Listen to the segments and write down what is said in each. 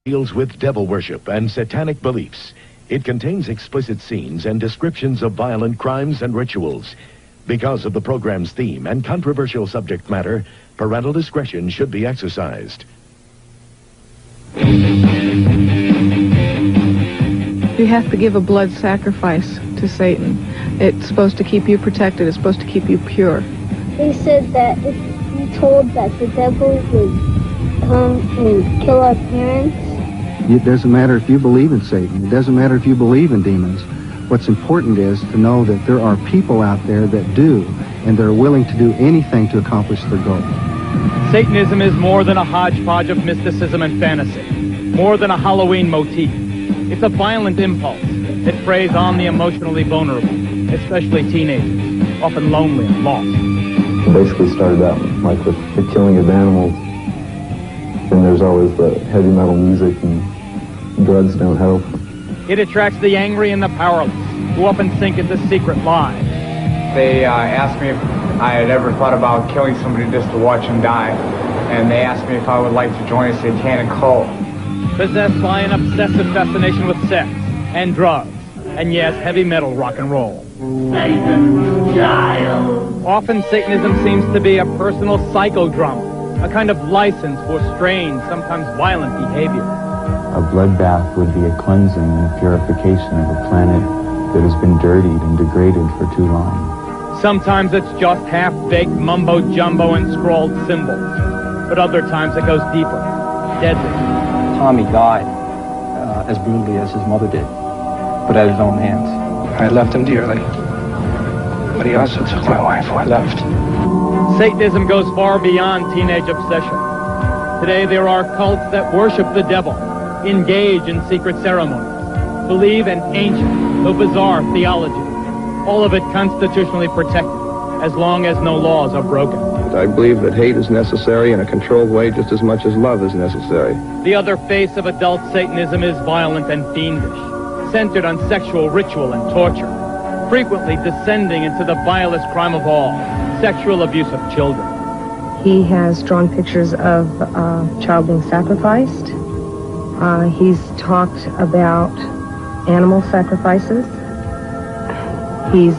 deals with devil worship and satanic beliefs. It contains explicit scenes and descriptions of violent crimes and rituals. Because of the program's theme and controversial subject matter, parental discretion should be exercised. You have to give a blood sacrifice to Satan. It's supposed to keep you protected. It's supposed to keep you pure. They said that if we told that the devil would come and kill our parents. It doesn't matter if you believe in Satan. It doesn't matter if you believe in demons. What's important is to know that there are people out there that do, and they're willing to do anything to accomplish their goal. Satanism is more than a hodgepodge of mysticism and fantasy, more than a Halloween motif. It's a violent impulse that preys on the emotionally vulnerable, especially teenagers, often lonely and lost. It basically started out like with the killing of animals. Then there's always the heavy metal music, and drugs don't help. It attracts the angry and the powerless, who often sink into secret lives. They asked me if I had ever thought about killing somebody just to watch them die, and they asked me if I would like to join a satanic cult. Possessed by an obsessive fascination with sex and drugs, and yes, heavy metal rock and roll. Satan's child. Often Satanism seems to be a personal psychodrama, a kind of license for strange, sometimes violent behavior. A bloodbath would be a cleansing and a purification of a planet that has been dirtied and degraded for too long. Sometimes it's just half-baked mumbo-jumbo and scrawled symbols, but other times it goes deeper, deadly. Tommy died as brutally as his mother did, but at his own hands. I loved him dearly, but he also took my wife who I loved. Satanism goes far beyond teenage obsession. Today there are cults that worship the devil, engage in secret ceremonies, believe in ancient, though bizarre, theology. All of it constitutionally protected, as long as no laws are broken. I believe that hate is necessary in a controlled way just as much as love is necessary. The other face of adult Satanism is violent and fiendish, centered on sexual ritual and torture, frequently descending into the vilest crime of all, sexual abuse of children. He has drawn pictures of child being sacrificed. He's talked about animal sacrifices. He's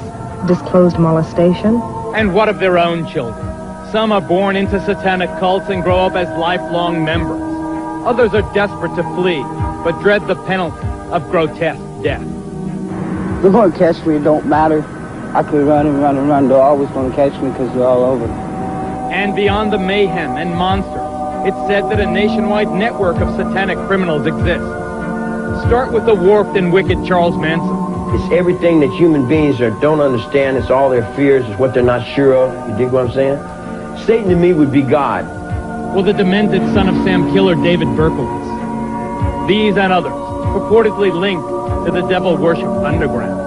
disclosed molestation. And what of their own children? Some are born into satanic cults and grow up as lifelong members. Others are desperate to flee, but dread the penalty of grotesque death. They're going to catch me, it don't matter. I could run and run and run. They're always going to catch me because they're all over. And beyond the mayhem and monsters, it's said that a nationwide network of satanic criminals exists. Start with the warped and wicked Charles Manson. It's everything that human beings don't understand. It's all their fears. It's what they're not sure of. You dig what I'm saying? Satan to me would be God. Or the demented son of Sam killer David Berkowitz. These and others, purportedly linked to the devil worship underground.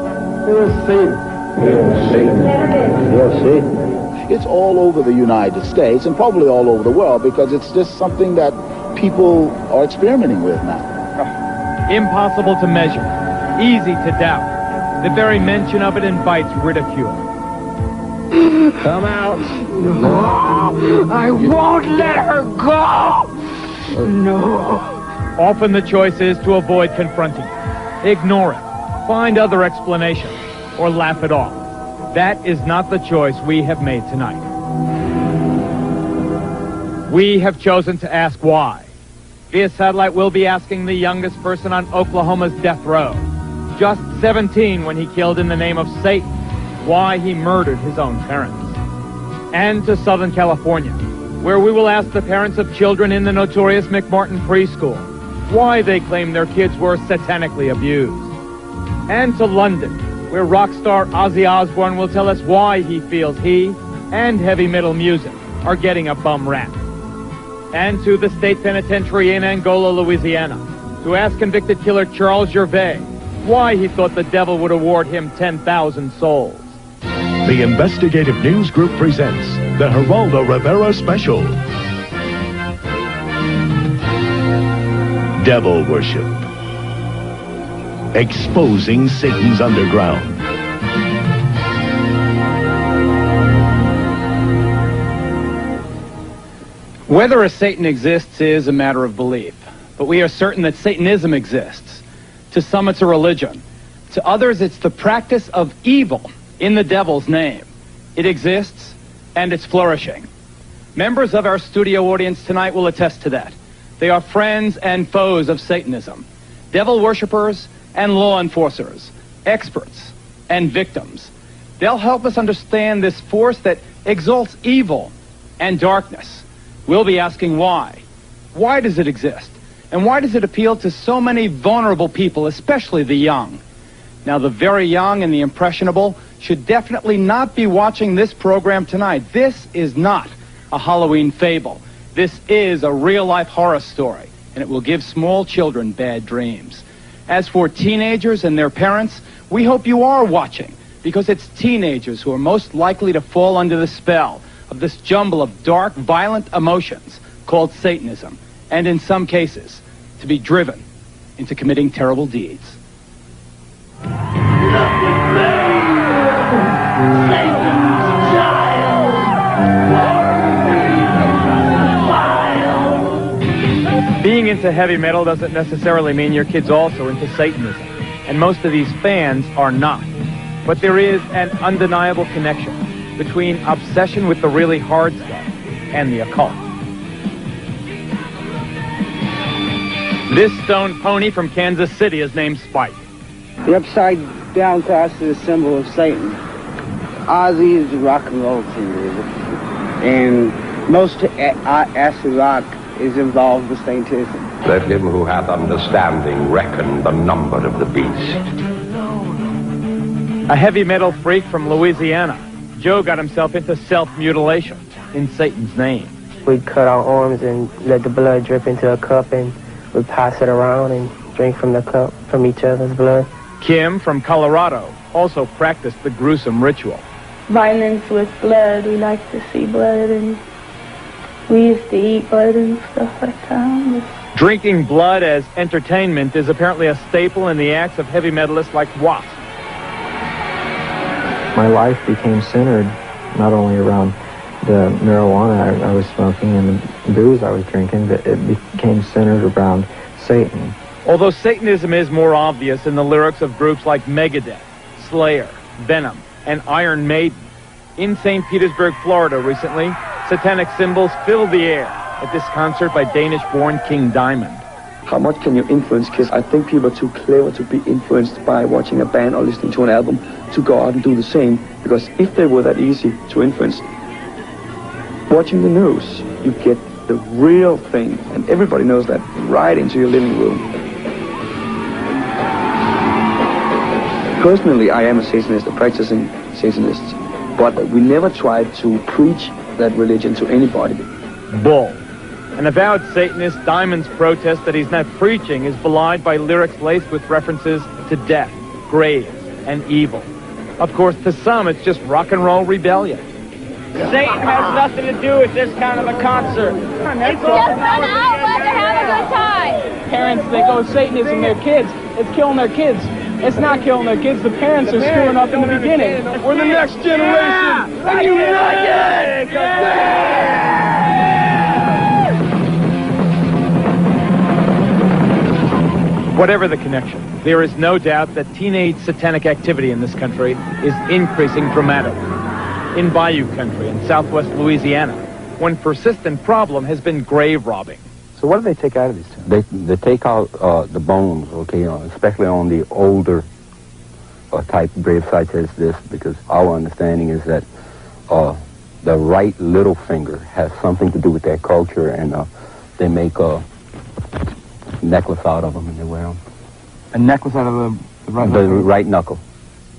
Here's Satan. Here's Satan. Here's Satan. It's all over the United States and probably all over the world because it's just something that people are experimenting with now. Impossible to measure, easy to doubt. The very mention of it invites ridicule. Come out. No, I won't let her go. No. Often the choice is to avoid confronting it, ignore it, find other explanations, or laugh it off. That is not the choice we have made tonight. We have chosen to ask why. Via satellite, we'll be asking the youngest person on Oklahoma's death row, just 17 when he killed in the name of Satan, why he murdered his own parents. And to Southern California, where we will ask the parents of children in the notorious McMartin preschool why they claim their kids were satanically abused. And to London, where rock star Ozzy Osbourne will tell us why he feels he and heavy metal music are getting a bum rap. And to the state penitentiary in Angola, Louisiana, to ask convicted killer Charles Gervais why he thought the devil would award him 10,000 souls. The Investigative News Group presents the Geraldo Rivera Special. Devil Worship. Exposing Satan's underground. Whether a Satan exists is a matter of belief. but we are certain that Satanism exists. To some, it's a religion. To others, it's the practice of evil in the devil's name. It exists, and it's flourishing. Members of our studio audience tonight will attest to that. They are friends and foes of Satanism, devil worshippers and law enforcers, experts and victims. They'll help us understand this force that exalts evil and darkness. We'll be asking why. Why does it exist? And why does it appeal to so many vulnerable people, especially the young? Now, the very young and the impressionable should definitely not be watching this program tonight. This is not a Halloween fable. This is a real-life horror story, and it will give small children bad dreams. As for teenagers and their parents, we hope you are watching, because it's teenagers who are most likely to fall under the spell of this jumble of dark, violent emotions called Satanism, and in some cases, to be driven into committing terrible deeds. Being into heavy metal doesn't necessarily mean your kid's also into Satanism, and most of these fans are not. But there is an undeniable connection between obsession with the really hard stuff and the occult. This stone pony from Kansas City is named Spike. The upside down cross is a symbol of Satan. Ozzy is a rock and roll singer, and most acid rock is involved with Satanism. Let him who hath understanding reckon the number of the beast. A heavy metal freak from Louisiana, Joe got himself into self-mutilation in Satan's name. We'd cut our arms and let the blood drip into a cup, and we'd pass it around and drink from the cup, from each other's blood. Kim from Colorado also practiced the gruesome ritual. Violence with blood, we like to see blood, and we used to eat blood and stuff like that. Drinking blood as entertainment is apparently a staple in the acts of heavy metalists like Wasp. My life became centered not only around the marijuana I was smoking and the booze I was drinking, but it became centered around Satan. Although Satanism is more obvious in the lyrics of groups like Megadeth, Slayer, Venom, and Iron Maiden, in St. Petersburg, Florida recently, satanic symbols filled the air at this concert by Danish-born King Diamond. How much can you influence kids? I think people are too clever to be influenced by watching a band or listening to an album to go out and do the same. Because if they were that easy to influence, watching the news, you get the real thing, and everybody knows that, right into your living room. Personally, I am a Satanist, a practicing Satanist, but we never tried to preach that religion to anybody. Bull. An avowed Satanist, Diamond's protest that he's not preaching is belied by lyrics laced with references to death, graves, and evil. Of course, to some, it's just rock and roll rebellion. Satan has nothing to do with this kind of a concert. It's just an outlet to have a good time. Parents think, oh, Satanism, their kids. It's killing their kids. It's not killing their kids. The parents are screwing up in the beginning. We're the next generation. And united! Whatever the connection, there is no doubt that teenage satanic activity in this country is increasing dramatically. In Bayou country in southwest Louisiana, one persistent problem has been grave robbing. So what do they take out of these tombs? They take out the bones, okay, especially on the older type grave sites as this, because our understanding is that the right little finger has something to do with their culture, and they make a necklace out of them and they wear them. A necklace out of the right knuckle? The right knuckle.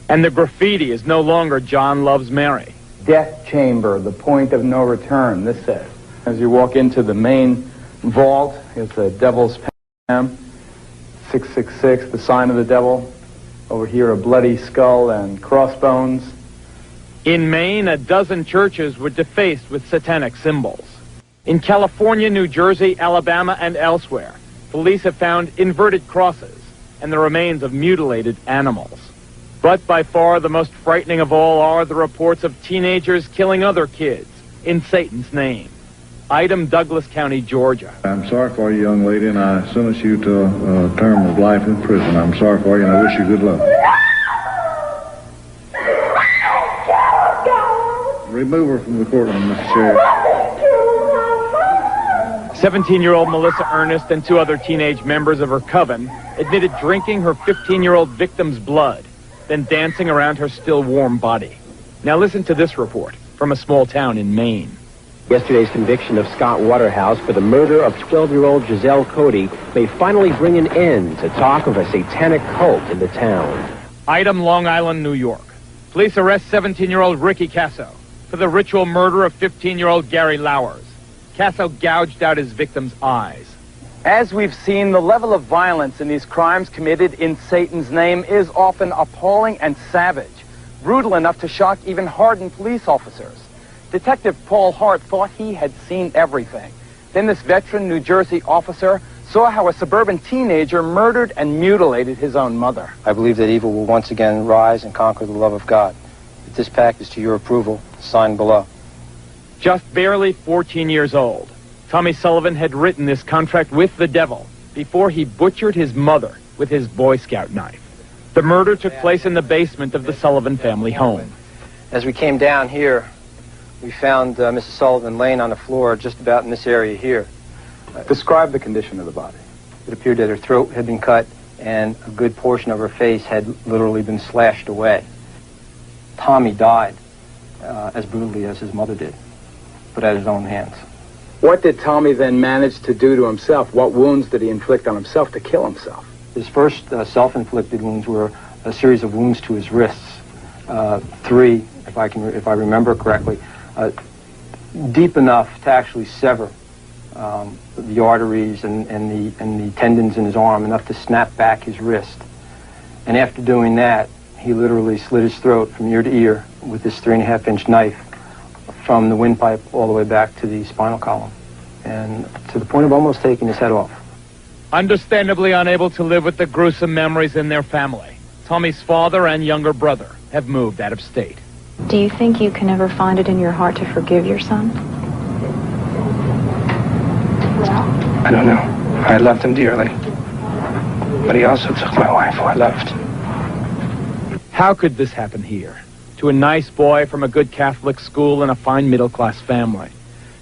And the graffiti is no longer John Loves Mary. Death chamber, the point of no return, this says. As you walk into the main vault, it's a devil's pentagram, 666, the sign of the devil. Over here, a bloody skull and crossbones. In Maine, a dozen churches were defaced with satanic symbols. In California, New Jersey, Alabama, and elsewhere, police have found inverted crosses and the remains of mutilated animals. But by far the most frightening of all are the reports of teenagers killing other kids in Satan's name. Item, Douglas County, Georgia. I'm sorry for you, young lady, and I sentence you to a term of life in prison. I'm sorry for you, and I wish you good luck. Remove her from the courtroom, Mr. Sheriff. 17-year-old Melissa Ernest and two other teenage members of her coven admitted drinking her 15-year-old victim's blood, then dancing around her still warm body. Now listen to this report from a small town in Maine. Yesterday's conviction of Scott Waterhouse for the murder of 12-year-old Giselle Cody may finally bring an end to talk of a satanic cult in the town. Item, Long Island, New York. Police arrest 17-year-old Ricky Casso for the ritual murder of 15-year-old Gary Lowers. Casso gouged out his victim's eyes. As we've seen, the level of violence in these crimes committed in Satan's name is often appalling and savage, brutal enough to shock even hardened police officers. Detective Paul Hart thought he had seen everything. Then this veteran New Jersey officer saw how a suburban teenager murdered and mutilated his own mother. I believe that evil will once again rise and conquer the love of God. If this pact is to your approval, sign below. Just barely 14 years old, Tommy Sullivan had written this contract with the devil before he butchered his mother with his Boy Scout knife. The murder took place in the basement of the Sullivan family home. As we came down here, we found Mrs. Sullivan laying on the floor just about in this area here. Describe the condition of the body. It appeared that her throat had been cut and a good portion of her face had literally been slashed away. Tommy died as brutally as his mother did, but at his own hands. What did Tommy then manage to do to himself? What wounds did he inflict on himself to kill himself? His first self-inflicted wounds were a series of wounds to his wrists. 3, if I remember correctly, deep enough to actually sever the arteries and the tendons in his arm, enough to snap back his wrist. And after doing that, he literally slit his throat from ear to ear with this 3.5-inch knife from the windpipe all the way back to the spinal column, and to the point of almost taking his head off. Understandably unable to live with the gruesome memories in their family, Tommy's father and younger brother have moved out of state. Do you think you can ever find it in your heart to forgive your son? I don't know. I loved him dearly. But he also took my wife, who I loved. How could this happen here? To a nice boy from a good Catholic school and a fine middle-class family.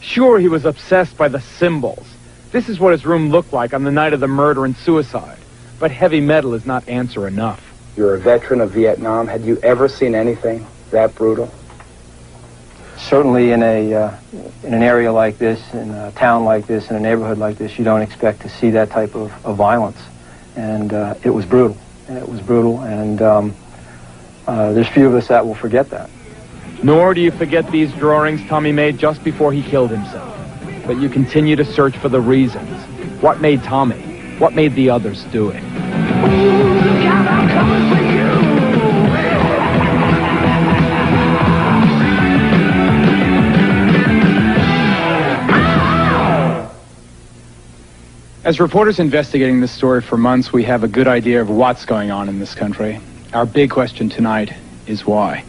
Sure, he was obsessed by the symbols. This is what his room looked like on the night of the murder and suicide. But heavy metal is not answer enough. You're a veteran of Vietnam. Had you ever seen anything that brutal? Certainly in an area like this, in a town like this, in a neighborhood like this, you don't expect to see that type of violence. And it was brutal. It was brutal, and there's few of us that will forget that. Nor do you forget these drawings Tommy made just before he killed himself. But you continue to search for the reasons. What made Tommy? What made the others do it? As reporters investigating this story for months, we have a good idea of what's going on in this country. Our big question tonight is why.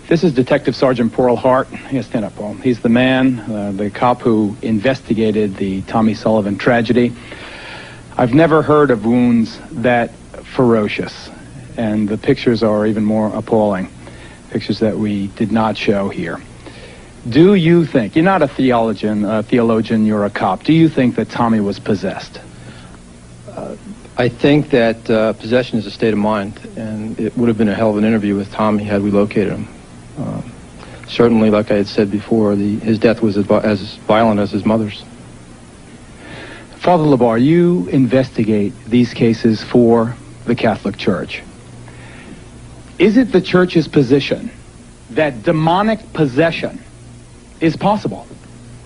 This is Detective Sergeant Paul Hart. Yes, stand up, Paul. He's the man, the cop who investigated the Tommy Sullivan tragedy. I've never heard of wounds that ferocious, and the pictures are even more appalling. Pictures that we did not show here. Do you think, you're not a theologian, you're a cop, do you think that Tommy was possessed? I think that possession is a state of mind, and it would have been a hell of an interview with Tommy had we located him. Certainly, like I had said before, his death was as violent as his mother's. Father LeBar, you investigate these cases for the Catholic Church. Is it the Church's position that demonic possession is possible?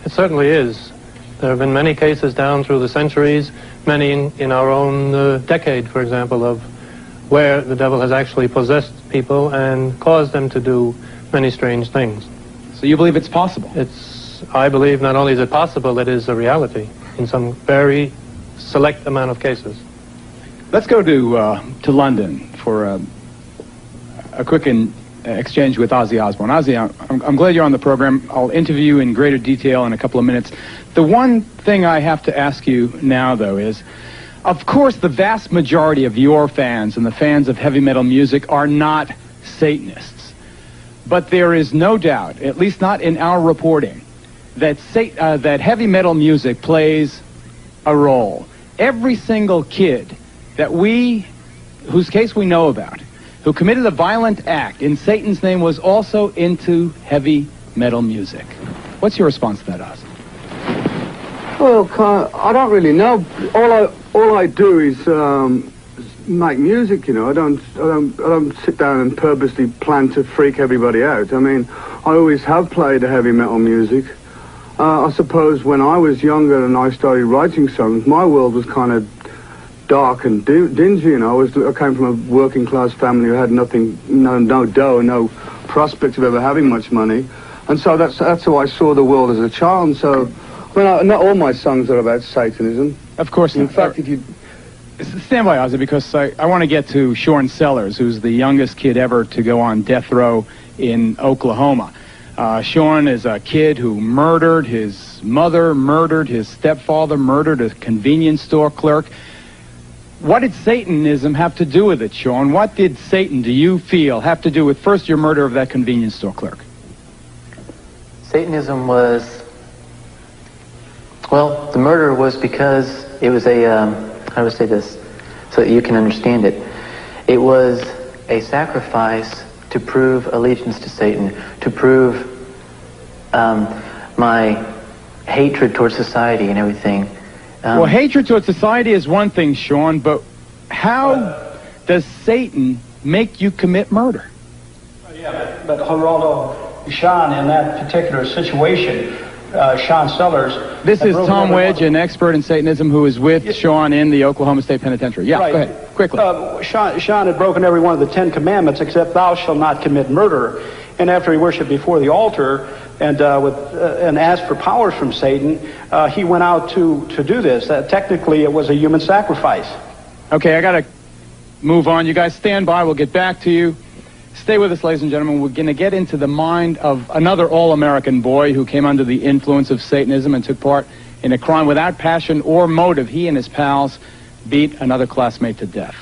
It certainly is. There have been many cases down through the centuries, many in our own decade, for example, of where the devil has actually possessed people and caused them to do many strange things. So you believe it's possible? I believe not only is it possible, it is a reality in some very select amount of cases. Let's go to London for a quick exchange with Ozzy Osbourne. Ozzy, I'm glad you're on the program. I'll interview you in greater detail in a couple of minutes. The one thing I have to ask you now, though, is, of course, the vast majority of your fans and the fans of heavy metal music are not Satanists. But there is no doubt, at least not in our reporting, that that heavy metal music plays a role. Every single kid whose case we know about, who committed a violent act in Satan's name, was also into heavy metal music. What's your response to that, Ozzy? Well, I don't really know. All I do is make music. You know, I don't sit down and purposely plan to freak everybody out. I mean, I always have played heavy metal music. I suppose when I was younger and I started writing songs, my world was kind of dark and dingy. You know, I came from a working class family who had nothing, no dough, no prospect of ever having much money, and so that's how I saw the world as a child. And so, well, not all my songs are about Satanism. Of course not. In fact, if you stand by, Ozzy, because I want to get to Sean Sellers, who's the youngest kid ever to go on death row in Oklahoma. Sean is a kid who murdered his mother, murdered his stepfather, murdered a convenience store clerk. What did Satanism have to do with it, Sean? What did Satan, do you feel, have to do with, first, your murder of that convenience store clerk? Satanism was, well, the murder was because it was a, how do I say this so that you can understand it? It was a sacrifice to prove allegiance to Satan, to prove my hatred towards society and everything. Well, hatred towards society is one thing, Sean, but how does Satan make you commit murder? Yeah, but Geraldo, Sean, in that particular situation, Sean Sellers... This is Tom Wedge, an expert in Satanism, who is with Sean in the Oklahoma State Penitentiary. Yeah, right. Go ahead, quickly. Sean had broken every one of the 10 commandments except thou shalt not commit murder. And after he worshipped before the altar and asked for powers from Satan, he went out to do this. Technically, it was a human sacrifice. Okay, I got to move on. You guys stand by. We'll get back to you. Stay with us, ladies and gentlemen. We're going to get into the mind of another all-American boy who came under the influence of Satanism and took part in a crime without passion or motive. He and his pals beat another classmate to death.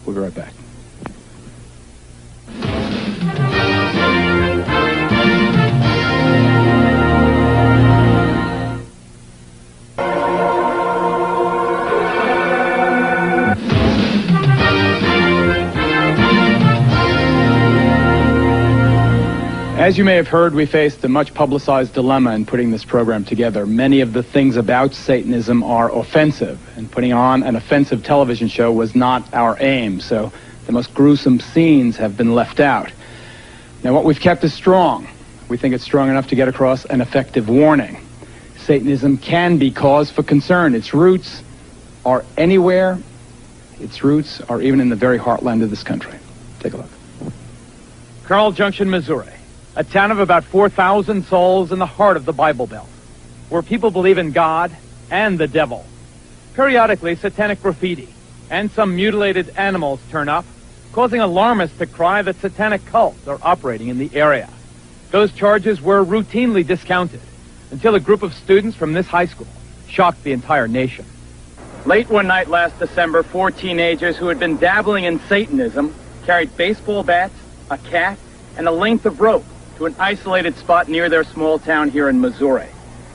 We'll be right back. As you may have heard, we faced a much publicized dilemma in putting this program together. Many of the things about Satanism are offensive, and putting on an offensive television show was not our aim, so the most gruesome scenes have been left out. Now, what we've kept is strong. We think it's strong enough to get across an effective warning. Satanism can be cause for concern. Its roots are anywhere. Its roots are even in the very heartland of this country. Take a look. Carl Junction, Missouri. A town of about 4,000 souls in the heart of the Bible Belt, where people believe in God and the devil. Periodically, satanic graffiti and some mutilated animals turn up, causing alarmists to cry that satanic cults are operating in the area. Those charges were routinely discounted until a group of students from this high school shocked the entire nation. Late one night last December, 4 teenagers who had been dabbling in Satanism carried baseball bats, a cat, and a length of rope to an isolated spot near their small town here in Missouri.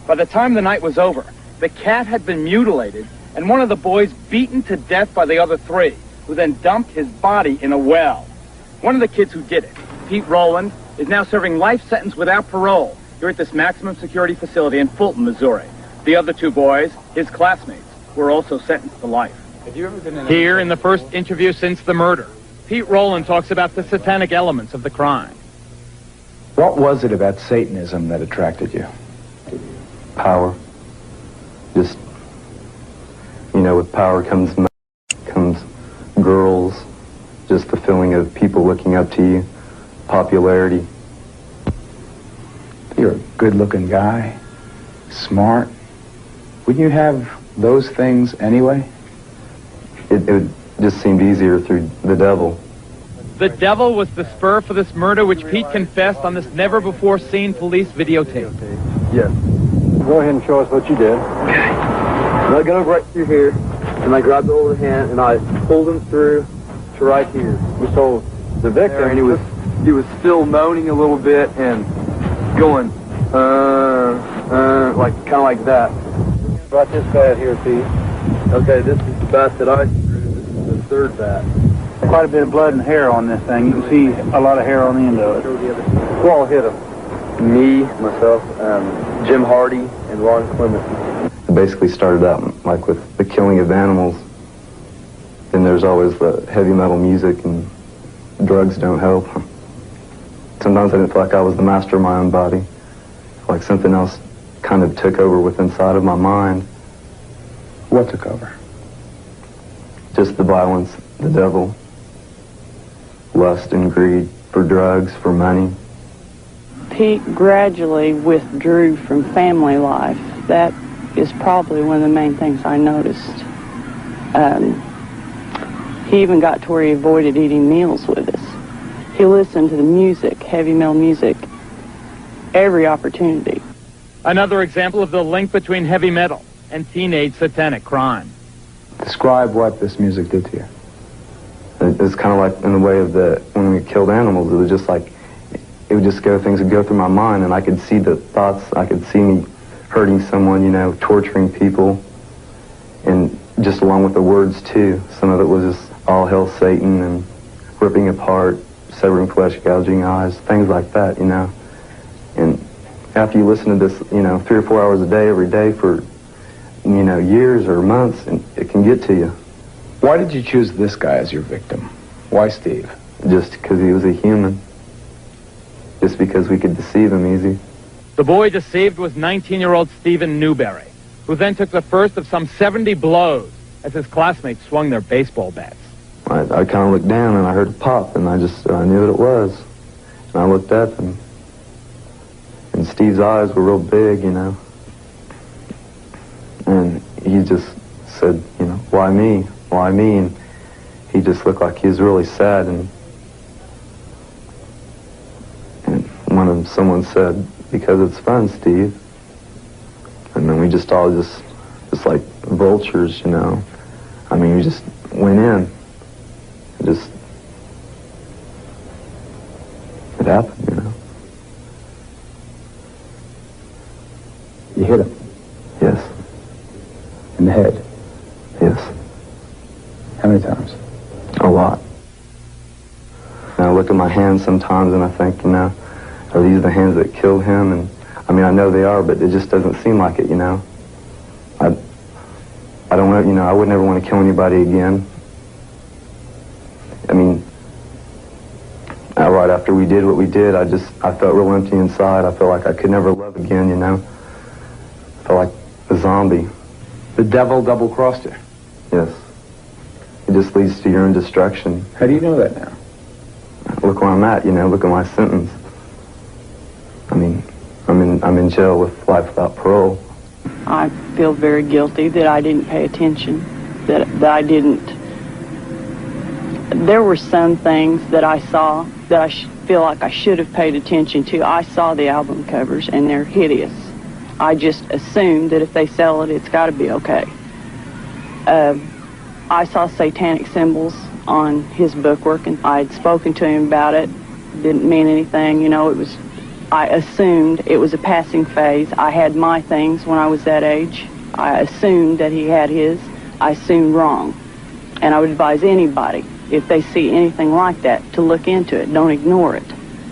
By the time the night was over, the cat had been mutilated and one of the boys beaten to death by the other 3, who then dumped his body in a well. One of the kids who did it, Pete Rowland, is now serving life sentence without parole here at this maximum security facility in Fulton, Missouri. The other 2 boys, his classmates, were also sentenced to life. Have you ever been in Here in the first interview since the murder, Pete Rowland talks about the satanic elements of the crime. What was it about Satanism that attracted you? Power. Just, you know, with power comes girls, just the feeling of people looking up to you, popularity. You're a good-looking guy, smart. Wouldn't you have those things anyway? It just seemed easier through the devil. The devil was the spur for this murder, which Pete confessed on this never-before-seen police videotape. Yes. Go ahead and show us what you did. Okay. And I got him right through here, and I grabbed hold of the hand, and I pulled him through to right here. We saw the victim, and he was still moaning a little bit and going, like kind of like that. About this bat here, Pete. Okay, this is the bat that I threw. This is the third bat. Quite a bit of blood and hair on this thing. You can see a lot of hair on the end of it. Who all hit him? Me, myself, Jim Hardy, and Ron Clement. It basically started out like with the killing of animals. Then there's always the heavy metal music, and drugs don't help. Sometimes I didn't feel like I was the master of my own body. Like something else kind of took over with inside of my mind. What took over? Just the violence, the devil, lust and greed for drugs, for money. Pete gradually withdrew from family life. That is probably one of the main things I noticed. He even got to where he avoided eating meals with us. He listened to the music, heavy metal music, every opportunity. Another example of the link between heavy metal and teenage satanic crime. Describe what this music did to you. It was kind of like in the way of when we killed animals, it was just like, it would just things would go through my mind, and I could see the thoughts, I could see me hurting someone, you know, torturing people, and just along with the words too. Some of it was just all hail Satan and ripping apart, severing flesh, gouging eyes, things like that, you know. And after you listen to this, you know, 3 or 4 hours a day, every day for, you know, years or months, and it can get to you. Why did you choose this guy as your victim? Why Steve? Just because he was a human. Just because we could deceive him easy. The boy deceived was 19-year-old Stephen Newberry, who then took the first of some 70 blows as his classmates swung their baseball bats. I kind of looked down and I heard a pop, and I knew what it was. And I looked up, and Steve's eyes were real big, you know. And he just said, you know, why me? Why me? And he just looked like he was really sad. And someone said, because it's fun, Steve. And then we just all just like vultures, you know. I mean, we just went in. It happened, you know. You hit him? Yes. In the head? Yes. How many times? A lot. And I look at my hands sometimes and I think, you know, are these the hands that killed him? And I mean, I know they are, but it just doesn't seem like it, you know. I don't want, you know, I would never want to kill anybody again. I mean, right after we did what we did, I felt real empty inside. I felt like I could never love again, you know. I felt like a zombie. The devil double-crossed you? Yes. It just leads to your own destruction. How do you know that now? Look where I'm at, you know, look at my sentence. I mean, I'm in jail with life without parole. I feel very guilty that I didn't pay attention, that I didn't. There were some things that I saw that I feel like I should have paid attention to. I saw the album covers, and they're hideous. I just assumed that if they sell it, it's got to be okay. I saw satanic symbols on his bookwork, and I had spoken to him about it. Didn't mean anything, you know. I assumed it was a passing phase. I had my things when I was that age. I assumed that he had his. I assumed wrong. And I would advise anybody, if they see anything like that, to look into it. Don't ignore it.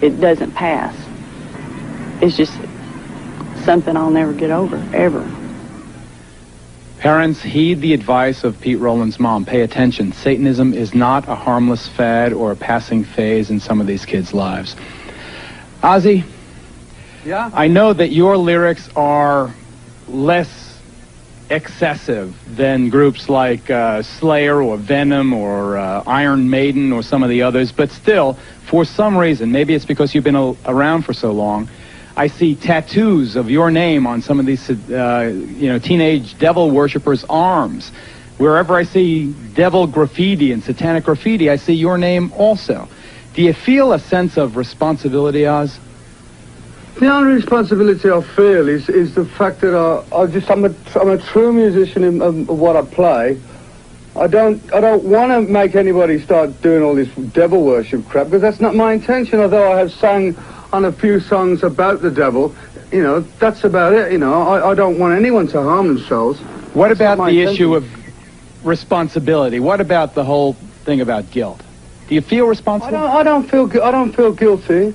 It doesn't pass. It's just something I'll never get over, ever. Parents, heed the advice of Pete Rowland's mom. Pay attention. Satanism is not a harmless fad or a passing phase in some of these kids' lives. Ozzy? Yeah? I know that your lyrics are less excessive than groups like Slayer or Venom or Iron Maiden or some of the others, but still, for some reason, maybe it's because you've been around for so long, I see tattoos of your name on some of these, teenage devil worshippers' arms. Wherever I see devil graffiti and satanic graffiti, I see your name also. Do you feel a sense of responsibility, Oz? The only responsibility I feel is the fact that I'm a true musician of what I play. I don't want to make anybody start doing all this devil worship crap, because that's not my intention. Although I have sung on a few songs about the devil, you know, that's about it. You know, I don't want anyone to harm themselves. What about the issue of responsibility? What about the whole thing about guilt? Do you feel responsible? I don't feel guilty.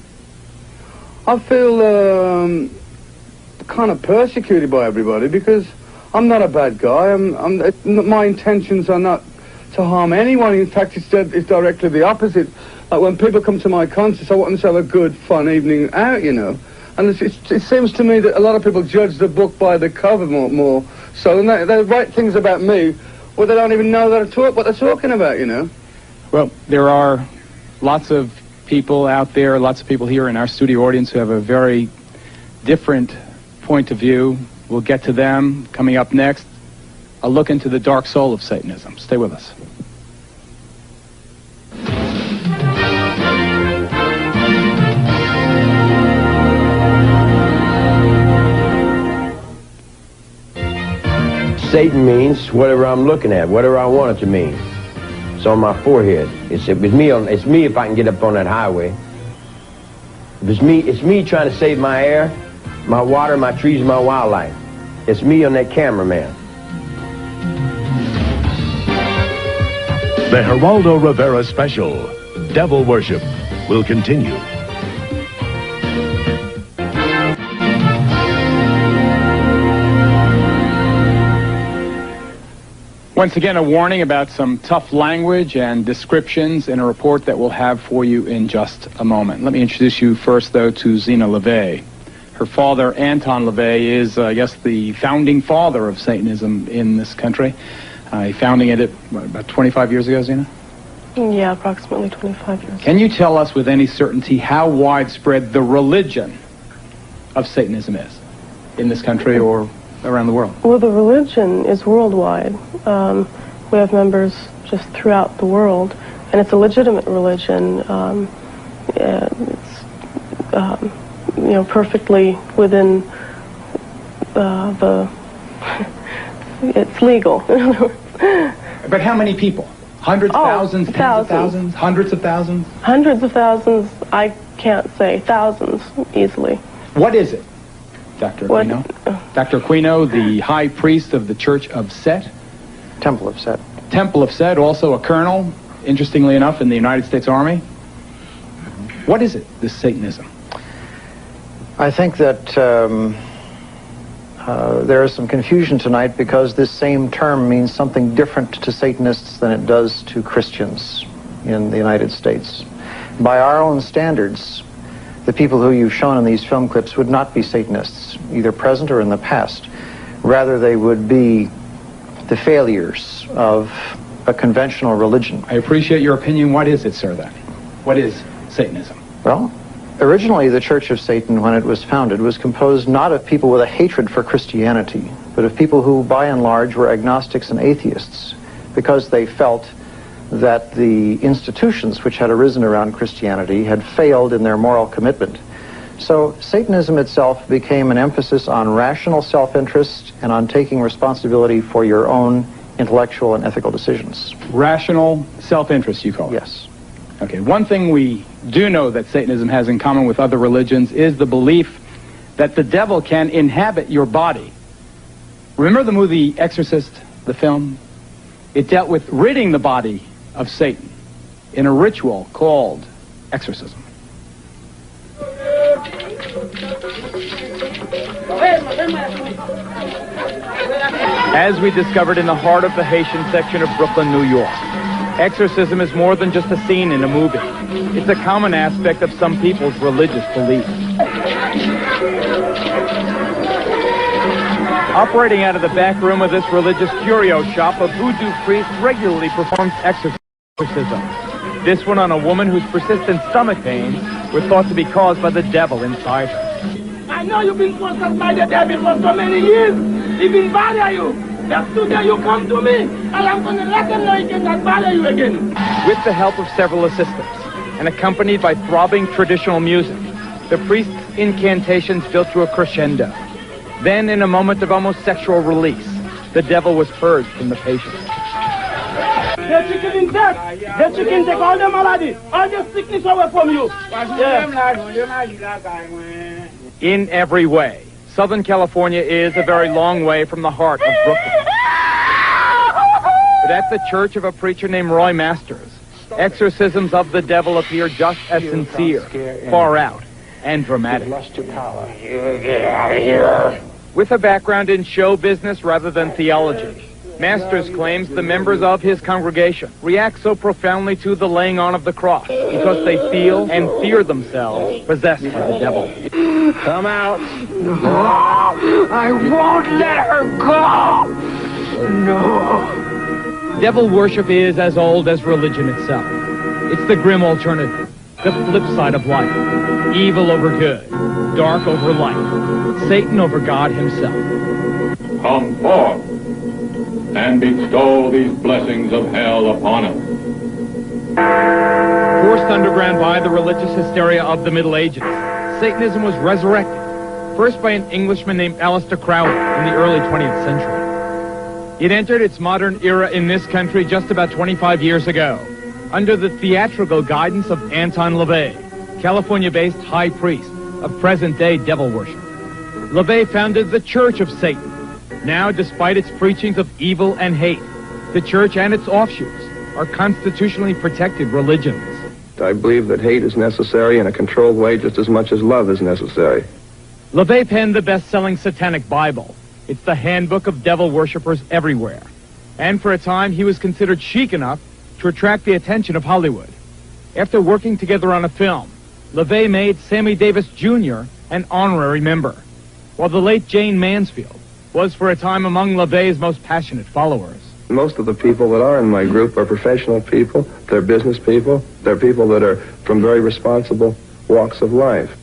I feel kind of persecuted by everybody because I'm not a bad guy. My intentions are not to harm anyone. In fact, it's directly the opposite. Like when people come to my concerts, I want them to have a good, fun evening out, you know. And it seems to me that a lot of people judge the book by the cover more so, and they write things about me where they don't even know what they're talking about, you know. Well, there are lots of people out there, lots of people here in our studio audience who have a very different point of view. We'll get to them coming up next. A look into the dark soul of Satanism. Stay with us. Satan means whatever I'm looking at, whatever I want it to mean. It's on my forehead. It's me if I can get up on that highway. It's me trying to save my air, my water, my trees, my wildlife. It's me on that cameraman. The Geraldo Rivera special, Devil Worship, will continue. Once again, a warning about some tough language and descriptions in a report that we'll have for you in just a moment. Let me introduce you first, though, to Zena LeVay. Her father, Anton LeVay, is, I guess, the founding father of Satanism in this country. Founding it about 25 years ago, Zena? Yeah, approximately 25 years. Can you tell us with any certainty how widespread the religion of Satanism is in this country or around the world? Well, the religion is worldwide. We have members just throughout the world, and it's a legitimate religion. It's you know, perfectly within it's legal. But how many people? Hundreds, thousands, tens of thousands, hundreds of thousands? Hundreds of thousands, I can't say. Thousands, easily. What is it, Dr. Aquino? Dr. Aquino, the high priest of the Church of Set? Temple of Set. Temple of Set, also a colonel, interestingly enough, in the United States Army. What is it, this Satanism? I think that there is some confusion tonight because this same term means something different to Satanists than it does to Christians in the United States. By our own standards, the people who you've shown in these film clips would not be Satanists, either present or in the past. Rather, they would be the failures of a conventional religion. I appreciate your opinion. What is it, sir, then? What is Satanism? Well, originally the Church of Satan, when it was founded, was composed not of people with a hatred for Christianity, but of people who, by and large, were agnostics and atheists, because they felt that the institutions which had arisen around Christianity had failed in their moral commitment. So Satanism itself became an emphasis on rational self-interest and on taking responsibility for your own intellectual and ethical decisions. Rational self-interest, you call it? Yes. Okay, one thing we do know that Satanism has in common with other religions is the belief that the devil can inhabit your body. Remember the movie Exorcist, the film? It dealt with ridding the body of Satan in a ritual called exorcism. As we discovered in the heart of the Haitian section of Brooklyn, New York, exorcism is more than just a scene in a movie. It's a common aspect of some people's religious beliefs. Operating out of the back room of this religious curio shop, a voodoo priest regularly performs exorcisms. This one on a woman whose persistent stomach pains were thought to be caused by the devil inside her. I know you've been possessed by the devil for so many years. He been bother you. But today you come to me, and I'm going to let him know he cannot bother you again. With the help of several assistants, and accompanied by throbbing traditional music, the priest's incantations built to a crescendo. Then, in a moment of almost sexual release, the devil was purged from the patient. That you can inject. That you can take all the malady, all the sickness away from you. In every way, Southern California is a very long way from the heart of Brooklyn. But at the church of a preacher named Roy Masters, exorcisms of the devil appear just as sincere, far out, and dramatic. With a background in show business rather than theology, Masters claims the members of his congregation react so profoundly to the laying on of the cross because they feel and fear themselves possessed by the devil. Come out. No, I won't let her go. No. Devil worship is as old as religion itself. It's the grim alternative, the flip side of life. Evil over good, dark over light, Satan over God himself. Come forth and bestow these blessings of hell upon us. Forced underground by the religious hysteria of the Middle Ages, Satanism was resurrected, first by an Englishman named Aleister Crowley in the early 20th century. It entered its modern era in this country just about 25 years ago, under the theatrical guidance of Anton LaVey, California-based high priest of present-day devil worship. LaVey founded the Church of Satan. Now, despite its preachings of evil and hate, the church and its offshoots are constitutionally protected religions. I believe that hate is necessary in a controlled way just as much as love is necessary. LaVey penned the best-selling Satanic Bible. It's the handbook of devil worshippers everywhere. And for a time, he was considered chic enough to attract the attention of Hollywood. After working together on a film, LaVey made Sammy Davis Jr. an honorary member, while the late Jane Mansfield was for a time among LaVey's most passionate followers. Most of the people that are in my group are professional people, they're business people, they're people that are from very responsible walks of life.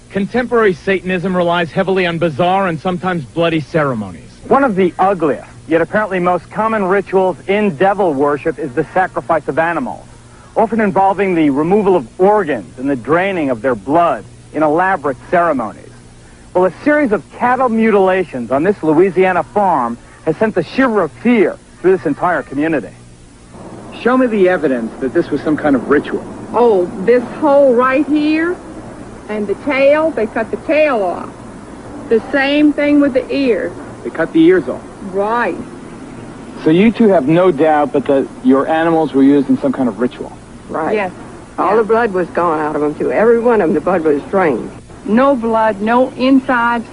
Contemporary Satanism relies heavily on bizarre and sometimes bloody ceremonies. One of the ugliest, yet apparently most common rituals in devil worship is the sacrifice of animals, often involving the removal of organs and the draining of their blood in elaborate ceremonies. Well, a series of cattle mutilations on this Louisiana farm has sent the shiver of fear through this entire community. Show me the evidence that this was some kind of ritual. Oh, this hole right here and the tail, they cut the tail off. The same thing with the ears. They cut the ears off. Right. So you two have no doubt that your animals were used in some kind of ritual. Right. Yes. All the blood was gone out of them, too. Every one of them, the blood was drained. No blood, no insides,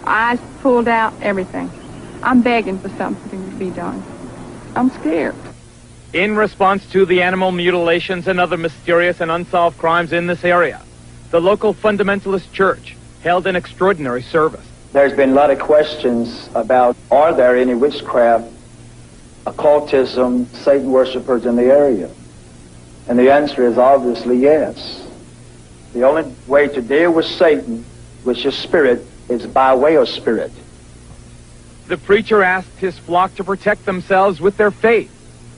eyes pulled out, everything. I'm begging for something to be done. I'm scared. In response to the animal mutilations and other mysterious and unsolved crimes in this area, the local fundamentalist church held an extraordinary service. There's been a lot of questions about, are there any witchcraft, occultism, Satan worshipers in the area? And the answer is obviously yes. The only way to deal with Satan, which is spirit, is by way of spirit. The preacher asked his flock to protect themselves with their faith,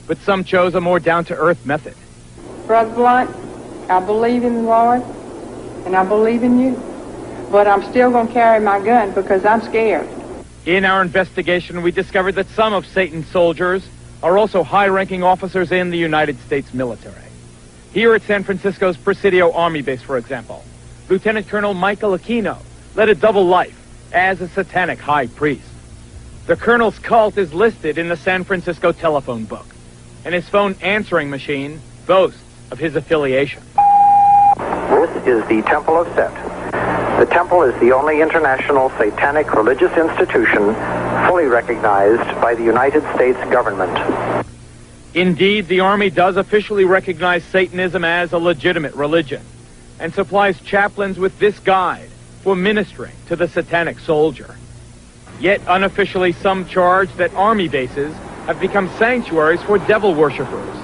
but some chose a more down-to-earth method. Brother Blunt, I believe in the Lord, and I believe in you, but I'm still going to carry my gun because I'm scared. In our investigation, we discovered that some of Satan's soldiers are also high-ranking officers in the United States military. Here at San Francisco's Presidio Army Base, for example, Lieutenant Colonel Michael Aquino led a double life as a satanic high priest. The colonel's cult is listed in the San Francisco telephone book, and his phone answering machine boasts of his affiliation. This is the Temple of Set. The temple is the only international satanic religious institution fully recognized by the United States government. Indeed, the Army does officially recognize Satanism as a legitimate religion and supplies chaplains with this guide for ministering to the satanic soldier. Yet unofficially, some charge that Army bases have become sanctuaries for devil worshippers.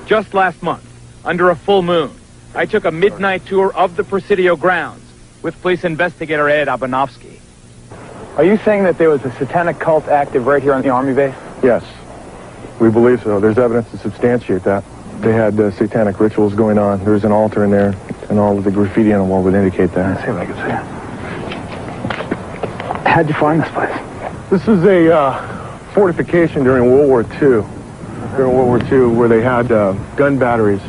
Just last month, under a full moon, I took a midnight tour of the Presidio grounds with police investigator Ed Abanofsky. Are you saying that there was a satanic cult active right here on the Army base? Yes, we believe so. There's evidence to substantiate that. They had satanic rituals going on. There was an altar in there, and all of the graffiti on the wall would indicate that. Let's see if I can see it. How'd you find this place? This is a fortification during World War II. During World War II, where they had gun batteries.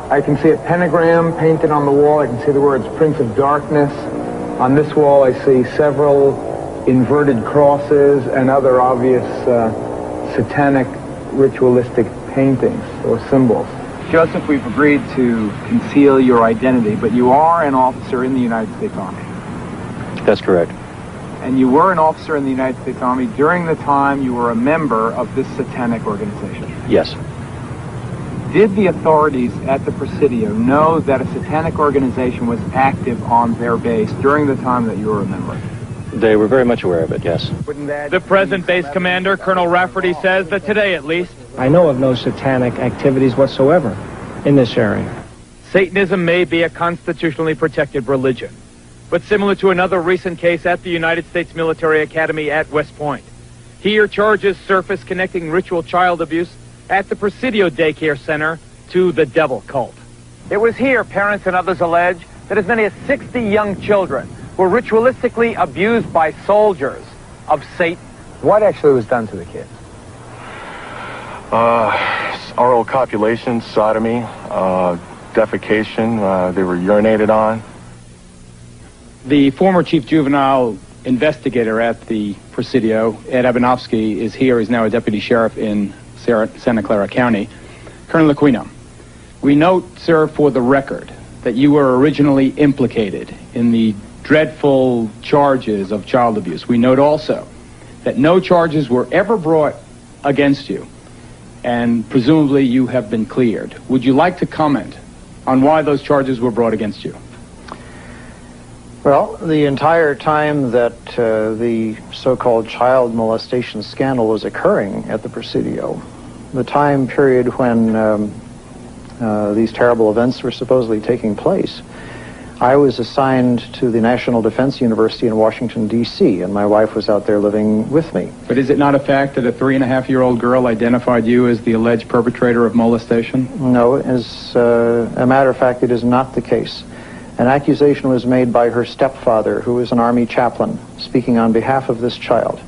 I can see a pentagram painted on the wall. I can see the words Prince of Darkness. On this wall, I see several inverted crosses and other obvious satanic ritualistic paintings or symbols. Joseph, we've agreed to conceal your identity, but you are an officer in the United States Army. That's correct. And you were an officer in the United States Army during the time you were a member of this satanic organization. Yes. Did the authorities at the Presidio know that a satanic organization was active on their base during the time that you were a member? They were very much aware of it, yes. The present base commander, Colonel Rafferty, says that today, at least, I know of no satanic activities whatsoever in this area. Satanism may be a constitutionally protected religion, but similar to another recent case at the United States Military Academy at West Point. Here, charges surface connecting ritual child abuse at the Presidio Daycare Center to the devil cult. It was here, parents and others allege, that as many as 60 young children were ritualistically abused by soldiers of Satan. What actually was done to the kids? Oral copulation, sodomy, defecation. They were urinated on. The former chief juvenile investigator at the Presidio, Ed Abanovsky, is here. He's now a deputy sheriff in Santa Clara County. Colonel Aquino, we note, sir, for the record, that you were originally implicated in the dreadful charges of child abuse. We note also that no charges were ever brought against you, and presumably you have been cleared. Would you like to comment on why those charges were brought against you? Well, the entire time that the so-called child molestation scandal was occurring at the Presidio, the time period when these terrible events were supposedly taking place, I was assigned to the National Defense University in Washington, D.C., and my wife was out there living with me. But is it not a fact that a 3.5-year-old girl identified you as the alleged perpetrator of molestation? No, as a matter of fact, it is not the case. An accusation was made by her stepfather, who was an Army chaplain, speaking on behalf of this child.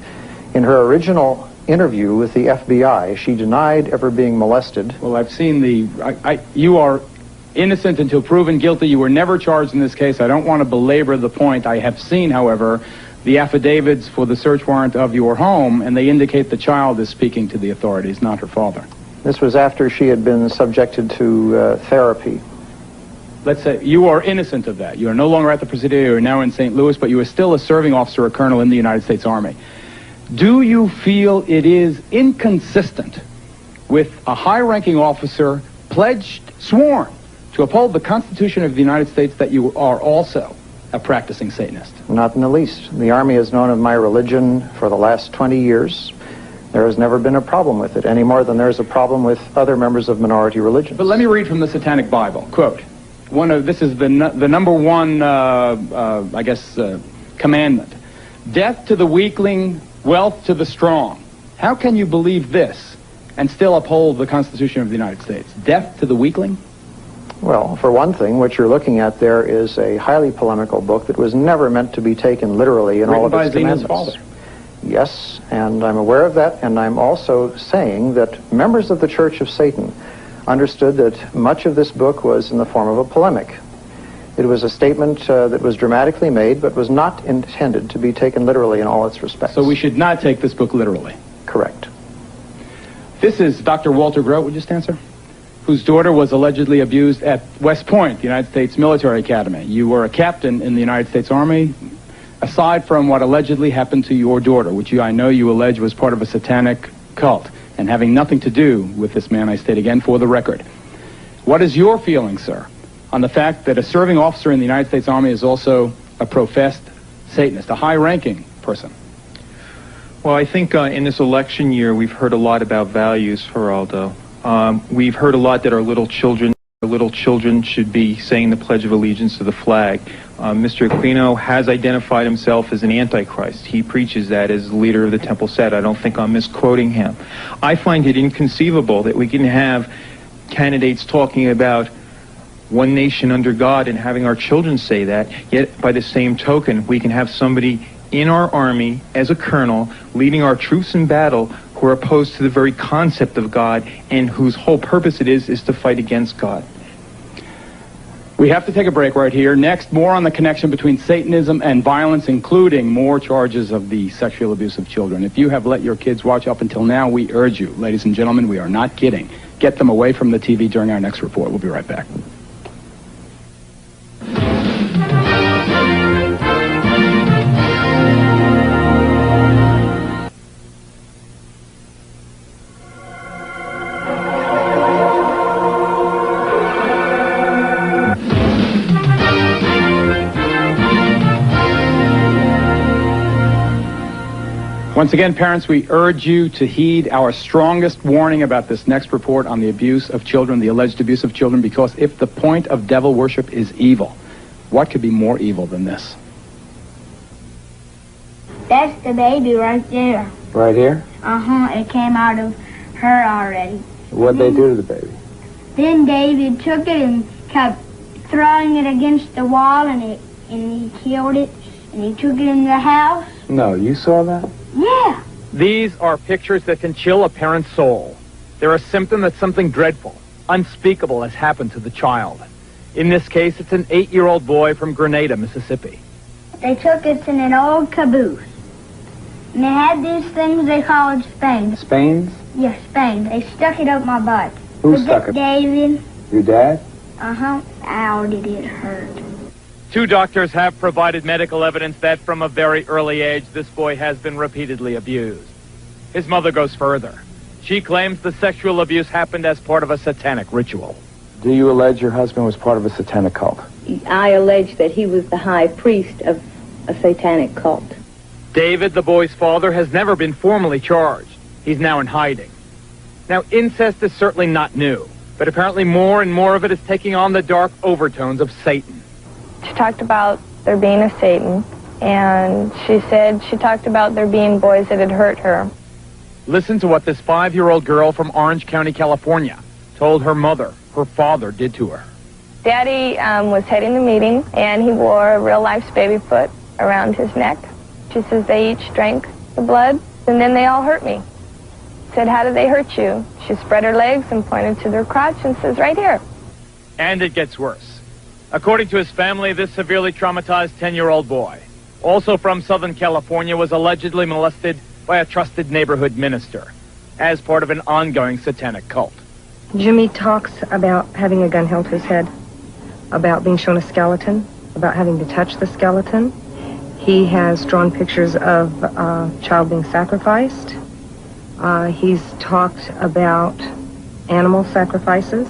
In her original interview with the FBI, she denied ever being molested. Well, I've seen you are innocent until proven guilty. You were never charged in this case. I don't want to belabor the point. I have seen, however, the affidavits for the search warrant of your home, and they indicate the child is speaking to the authorities, not her father. This was after she had been subjected to therapy. Let's say you are innocent of that. You are no longer at the Presidio. You are now in St. Louis, but you are still a serving officer or colonel in the United States Army. Do you feel it is inconsistent with a high-ranking officer sworn to uphold the Constitution of the United States that you are also a practicing Satanist? Not in the least. The Army has known of my religion for the last 20 years. There has never been a problem with it, any more than there is a problem with other members of minority religions. But let me read from the Satanic Bible. Quote, this is the number one, commandment. Death to the weakling, wealth to the strong. How can you believe this and still uphold the Constitution of the United States? Death to the weakling? Well, for one thing, what you're looking at there is a highly polemical book that was never meant to be taken literally in all of its commandments. Father. Yes, and I'm aware of that, and I'm also saying that members of the Church of Satan understood that much of this book was in the form of a polemic. It was a statement that was dramatically made, but was not intended to be taken literally in all its respects. So we should not take this book literally? Correct. This is Dr. Walter Grote, would you stand, sir? Whose daughter was allegedly abused at West Point, the United States Military Academy. You were a captain in the United States Army. Aside from what allegedly happened to your daughter, which I know you allege was part of a satanic cult, and having nothing to do with this man, I state again for the record, what is your feeling, sir, on the fact that a serving officer in the United States Army is also a professed Satanist, a high-ranking person? Well, I think in this election year, we've heard a lot about values, Geraldo. We've heard a lot that our little children should be saying the Pledge of Allegiance to the flag. Mr. Aquino has identified himself as an antichrist. He preaches that as the leader of the Temple Set. I don't think I'm misquoting him. I find it inconceivable that we can have candidates talking about one nation under God and having our children say that, yet by the same token, we can have somebody in our army as a colonel leading our troops in battle who are opposed to the very concept of God and whose whole purpose it is to fight against God. We have to take a break right here. Next, more on the connection between Satanism and violence, including more charges of the sexual abuse of children. If you have let your kids watch up until now, we urge you, ladies and gentlemen, we are not kidding. Get them away from the TV during our next report. We'll be right back. Once again, parents, we urge you to heed our strongest warning about this next report on the abuse of children, the alleged abuse of children, because if the point of devil worship is evil, what could be more evil than this? That's the baby right there. Right here? Uh-huh, it came out of her already. What'd they do to the baby? Then David took it and kept throwing it against the wall, and he killed it, and he took it in the house. No, you saw that? Yeah. These are pictures that can chill a parent's soul. They're a symptom that something dreadful, unspeakable has happened to the child. In this case, it's an 8-year-old boy from Grenada, Mississippi. They took us in an old caboose. And they had these things they called Spains. Spains? Yes, Spains. They stuck it up my butt. Who stuck it? David. Your dad? Uh-huh. Ow, did it hurt. 2 doctors have provided medical evidence that from a very early age, this boy has been repeatedly abused. His mother goes further. She claims the sexual abuse happened as part of a satanic ritual. Do you allege your husband was part of a satanic cult? I allege that he was the high priest of a satanic cult. David, the boy's father, has never been formally charged. He's now in hiding. Now, incest is certainly not new, but apparently more and more of it is taking on the dark overtones of Satan. She talked about there being a Satan, and she said she talked about there being boys that had hurt her. Listen to what this 5-year-old girl from Orange County, California, told her mother her father did to her. Daddy was heading the meeting, and he wore a real-life baby foot around his neck. She says they each drank the blood, and then they all hurt me. Said, how did they hurt you? She spread her legs and pointed to their crotch and says, right here. And it gets worse. According to his family, this severely traumatized 10-year-old boy, also from Southern California, was allegedly molested by a trusted neighborhood minister as part of an ongoing satanic cult. Jimmy talks about having a gun held to his head, about being shown a skeleton, about having to touch the skeleton. He has drawn pictures of a child being sacrificed. He's talked about animal sacrifices.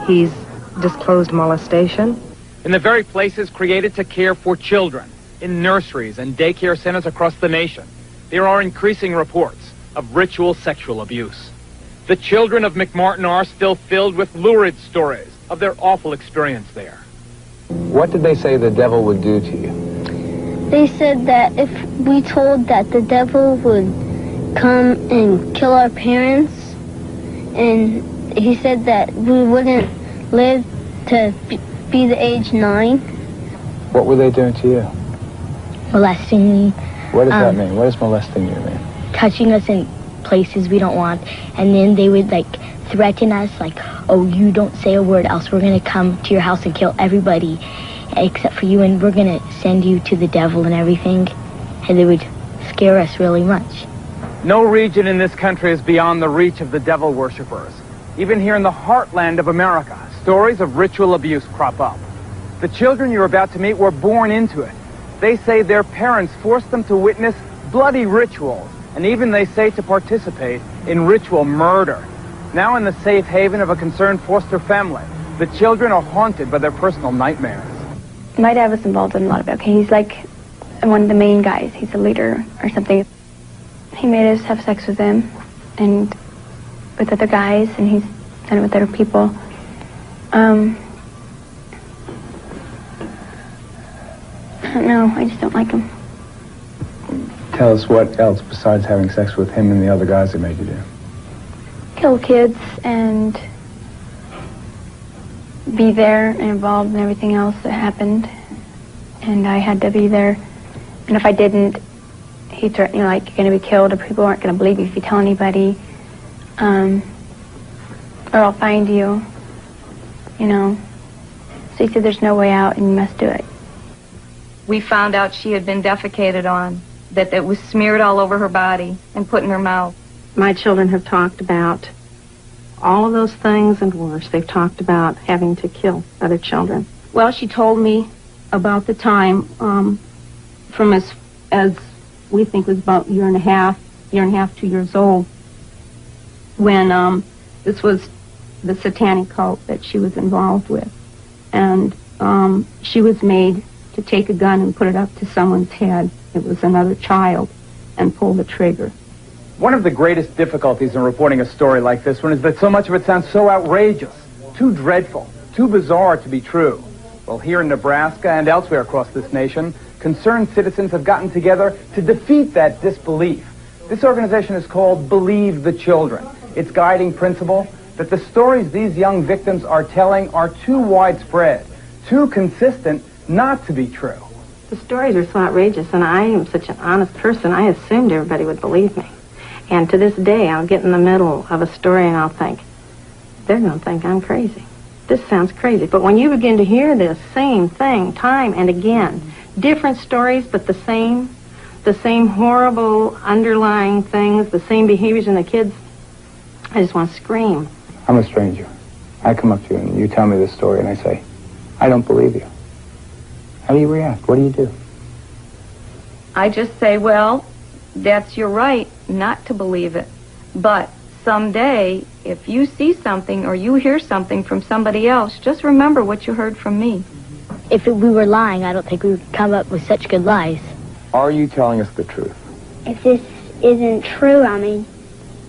He's disclosed molestation. In the very places created to care for children, in nurseries and daycare centers across the nation, there are increasing reports of ritual sexual abuse. The children of McMartin are still filled with lurid stories of their awful experience there. What did they say the devil would do to you? They said that if we told that the devil would come and kill our parents, and he said that we wouldn't live to be the age 9. What were they doing to you? Molesting me. What does that mean? What does molesting you mean? Touching us in places we don't want. And then they would, threaten us, oh, you don't say a word, else we're going to come to your house and kill everybody except for you, and we're going to send you to the devil and everything. And they would scare us really much. No region in this country is beyond the reach of the devil worshippers. Even here in the heartland of America, stories of ritual abuse crop up. The children you're about to meet were born into it. They say their parents forced them to witness bloody rituals, and even they say to participate in ritual murder. Now in the safe haven of a concerned foster family, the children are haunted by their personal nightmares. My dad was involved in a lot of it. Okay, he's like one of the main guys. He's a leader or something. He made us have sex with him and with other guys, and he's done it with other people. I don't know. I just don't like him. Tell us what else besides having sex with him and the other guys that made you do. kill kids and be there and involved in everything else that happened. And I had to be there. And if I didn't, he threatened me like, you're going to be killed, or people aren't going to believe you if you tell anybody. Or I'll find you, you know. So he said there's no way out and you must do it. We found out she had been defecated on, that it was smeared all over her body and put in her mouth. My children have talked about all of those things and worse. They've talked about having to kill other children. Well, she told me about the time from as we think was about year and a half, 2 years old, when this was the Satanic cult that she was involved with. And she was made to take a gun and put it up to someone's head. It was another child, and pull the trigger. One of the greatest difficulties in reporting a story like this one is that so much of it sounds so outrageous, too dreadful, too bizarre to be true. Well, here in Nebraska and elsewhere across this nation, concerned citizens have gotten together to defeat that disbelief. This organization is called Believe the Children. Its guiding principle, that the stories these young victims are telling are too widespread, too consistent not to be true. The stories are so outrageous, and I am such an honest person, I assumed everybody would believe me. And to this day, I'll get in the middle of a story and I'll think, they're going to think I'm crazy. This sounds crazy. But when you begin to hear this same thing time and again, different stories, but the same horrible underlying things, the same behaviors in the kids, I just want to scream. I'm a stranger. I come up to you and you tell me this story and I say, I don't believe you. How do you react? What do you do? I just say, well, that's your right not to believe it. But someday, if you see something or you hear something from somebody else, just remember what you heard from me. If we were lying, I don't think we would come up with such good lies. Are you telling us the truth? If this isn't true, I mean,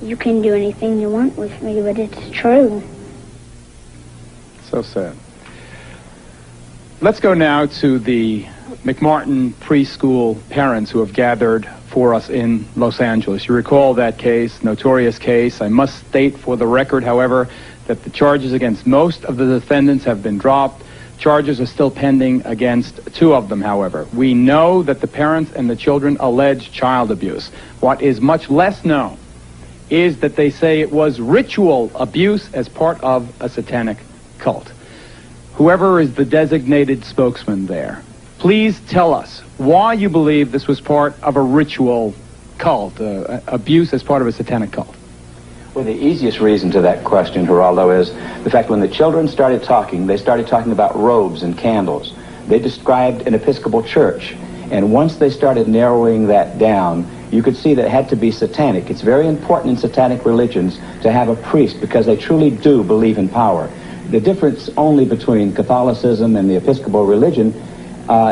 you can do anything you want with me, but it's true. So sad. Let's go now to the McMartin preschool parents who have gathered for us in Los Angeles. You recall that case, notorious case. I must state for the record, however, that the charges against most of the defendants have been dropped. Charges are still pending against 2 of them, however. We know that the parents and the children allege child abuse. What is much less known is that they say it was ritual abuse as part of a satanic cult. Whoever is the designated spokesman there, please tell us why you believe this was part of a ritual cult, abuse as part of a satanic cult. Well, the easiest reason to that question, Geraldo, is the fact when the children started talking, they started talking about robes and candles. They described an Episcopal church. And once they started narrowing that down, you could see that it had to be satanic. It's very important in satanic religions to have a priest because they truly do believe in power. The difference only between Catholicism and the Episcopal religion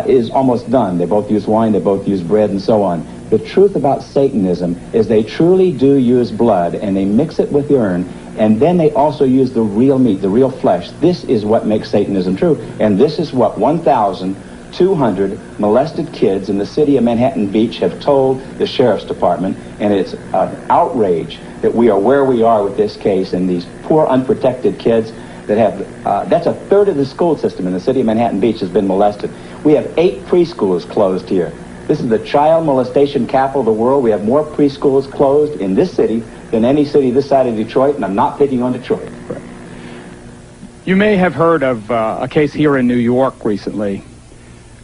is almost done. They both use wine, they both use bread, and so on. The truth about Satanism is they truly do use blood, and they mix it with urine, and then they also use the real meat, the real flesh. This is what makes Satanism true, and this is what 1,200 molested kids in the city of Manhattan Beach have told the Sheriff's Department, and it's an outrage that we are where we are with this case, and these poor unprotected kids that have, that's a third of the school system in the city of Manhattan Beach has been molested. We have 8 preschools closed here. This is the child molestation capital of the world. We have more preschools closed in this city than any city this side of Detroit, and I'm not picking on Detroit. Right. You may have heard of a case here in New York recently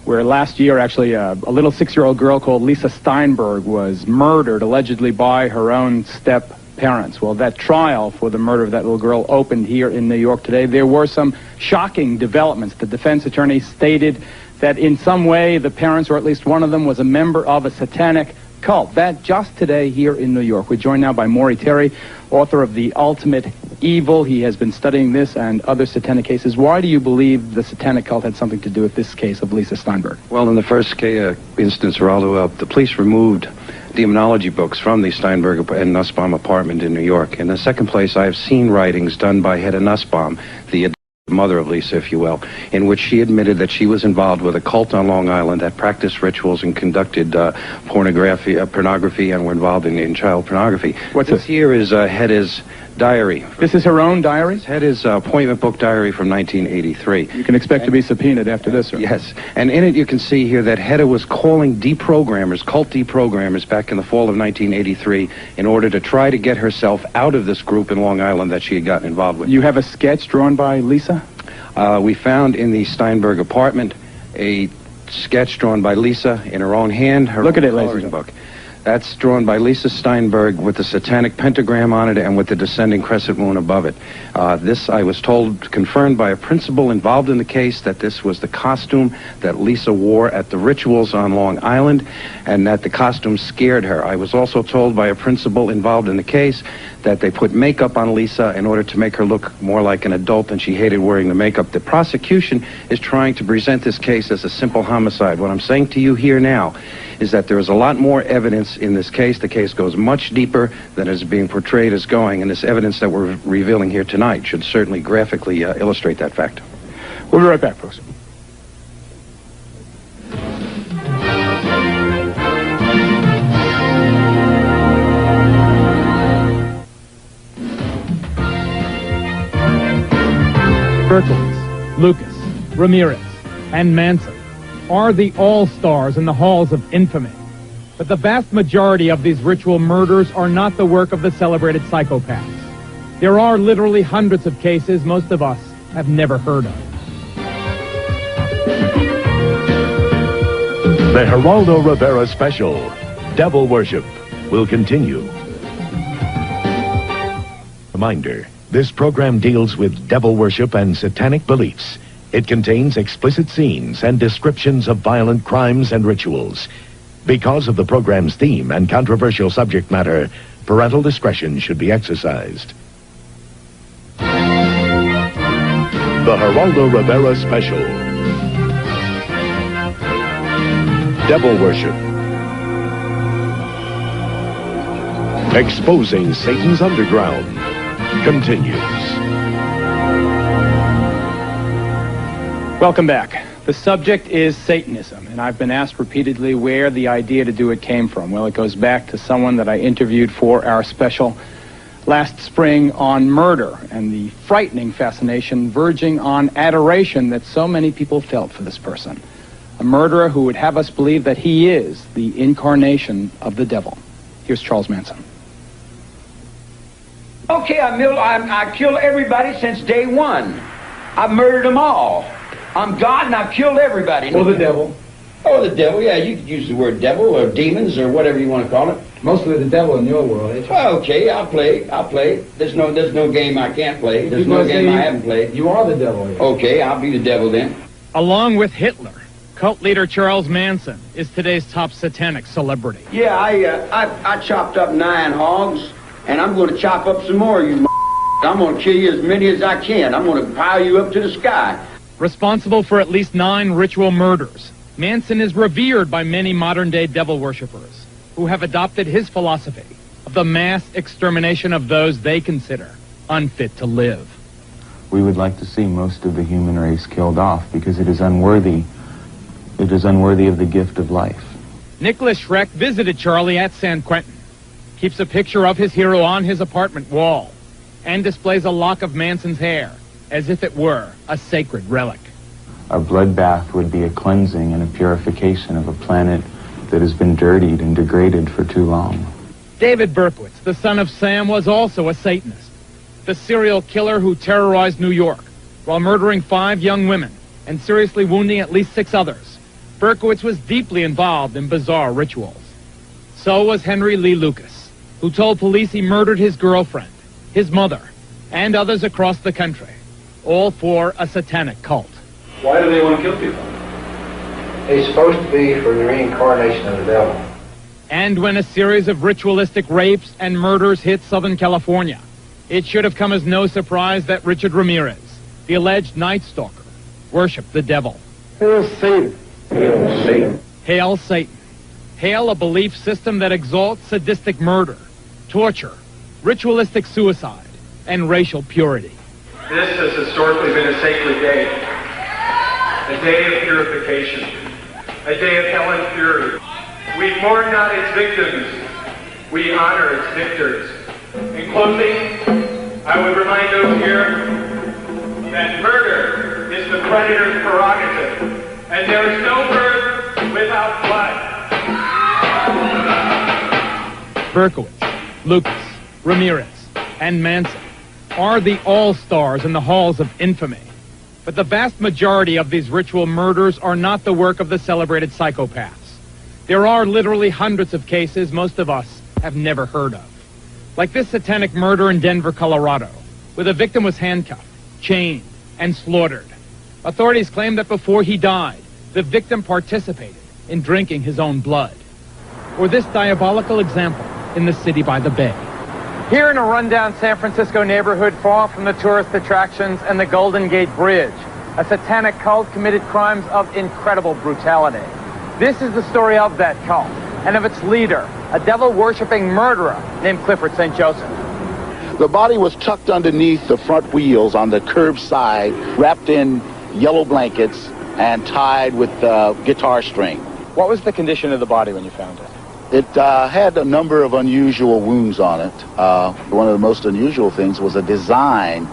where last year, actually, a little 6-year-old girl called Lisa Steinberg was murdered, allegedly by her own step-parents. Well, that trial for the murder of that little girl opened here in New York today. There were some shocking developments. The defense attorney stated that in some way the parents, or at least one of them, was a member of a satanic cult. That just today here in New York. We're joined now by Maury Terry, author of The Ultimate Evil. He has been studying this and other satanic cases. Why do you believe the satanic cult had something to do with this case of Lisa Steinberg? Well, in the first instance, Geraldo, the police removed demonology books from the Steinberg and Nussbaum apartment in New York. In the second place, I have seen writings done by Hedda Nussbaum, the mother of Lisa, if you will, in which she admitted that she was involved with a cult on Long Island that practiced rituals and conducted pornography and were involved in child pornography. What's this? Here is Hedda's diary. This is her own diary? Hedda's appointment book diary from 1983. You can expect to be subpoenaed after this, sir. Yes, and in it you can see here that Hedda was calling deprogrammers, cult deprogrammers, back in the fall of 1983 in order to try to get herself out of this group in Long Island that she had gotten involved with. You have a sketch drawn by Lisa? We found in the Steinberg apartment a sketch drawn by Lisa in her own hand. Look at it, ladies and gentlemen. That's drawn by Lisa Steinberg with the satanic pentagram on it and with the descending crescent moon above it. This, I was told, confirmed by a principal involved in the case, that this was the costume that Lisa wore at the rituals on Long Island, and that the costume scared her. I was also told by a principal involved in the case that they put makeup on Lisa in order to make her look more like an adult, and she hated wearing the makeup. The prosecution is trying to present this case as a simple homicide. What I'm saying to you here now is that there is a lot more evidence in this case. The case goes much deeper than is being portrayed as going, and this evidence that we're revealing here tonight should certainly graphically illustrate that fact. We'll be right back, folks. Berkowitz, Lucas, Ramirez, and Manson are the all-stars in the halls of infamy. But the vast majority of these ritual murders are not the work of the celebrated psychopaths. There are literally hundreds of cases most of us have never heard of. The Geraldo Rivera special, Devil Worship, will continue. Reminder, this program deals with devil worship and satanic beliefs. It contains explicit scenes and descriptions of violent crimes and rituals. Because of the program's theme and controversial subject matter, parental discretion should be exercised. The Geraldo Rivera special, Devil Worship. Exposing Satan's underground continues. Welcome back. The subject is Satanism, and I've been asked repeatedly where the idea to do it came from. Well, it goes back to someone that I interviewed for our special last spring on murder and the frightening fascination verging on adoration that so many people felt for this person. A murderer who would have us believe that he is the incarnation of the devil. Here's Charles Manson. Okay, I killed everybody since day one. I've murdered them all. I'm God and I've killed everybody. Or the devil. Oh, the devil, yeah, you could use the word devil or demons or whatever you want to call it. Mostly the devil in your world, eh? Well, okay, I'll play. There's no game I can't play. There's no game I haven't played. You are the devil. Yeah. Okay, I'll be the devil then. Along with Hitler, cult leader Charles Manson is today's top satanic celebrity. Yeah, I chopped up 9 hogs, and I'm going to chop up some more, you I'm going to kill you as many as I can. I'm going to pile you up to the sky. Responsible for at least 9 ritual murders, Manson is revered by many modern-day devil worshippers who have adopted his philosophy of the mass extermination of those they consider unfit to live. We would like to see most of the human race killed off because it is unworthy. It is unworthy of the gift of life. Nicholas Schreck visited Charlie at San Quentin, keeps a picture of his hero on his apartment wall, and displays a lock of Manson's hair as if it were a sacred relic. A bloodbath would be a cleansing and a purification of a planet that has been dirtied and degraded for too long. David Berkowitz, the son of Sam, was also a Satanist, the serial killer who terrorized New York while murdering 5 young women and seriously wounding at least 6 others. Berkowitz was deeply involved in bizarre rituals. So was Henry Lee Lucas, who told police he murdered his girlfriend, his mother, and others across the country, all for a satanic cult. Why do they want to kill people? He's supposed to be for the reincarnation of the devil. And when a series of ritualistic rapes and murders hit Southern California, it should have come as no surprise that Richard Ramirez, the alleged Night Stalker, worshipped the devil. Hail Satan. Hail Satan. Hail Satan. Hail a belief system that exalts sadistic murder, torture, ritualistic suicide, and racial purity. This has historically been a sacred day. A day of purification. A day of hell and fury. We mourn not its victims. We honor its victors. In closing, I would remind those here that murder is the predator's prerogative, and there is no birth without blood. Berkowitz, Lucas, Ramirez, and Manson are the all-stars in the halls of infamy. But the vast majority of these ritual murders are not the work of the celebrated psychopaths. There are literally hundreds of cases most of us have never heard of. Like this satanic murder in Denver, Colorado, where the victim was handcuffed, chained, and slaughtered. Authorities claim that before he died, the victim participated in drinking his own blood. Or this diabolical example in the city by the bay. Here in a rundown San Francisco neighborhood far from the tourist attractions and the Golden Gate Bridge, a satanic cult committed crimes of incredible brutality. This is the story of that cult and of its leader, a devil-worshipping murderer named Clifford St. Joseph. The body was tucked underneath the front wheels on the curbside, wrapped in yellow blankets and tied with guitar string. What was the condition of the body when you found it? It had a number of unusual wounds on it. One of the most unusual things was a design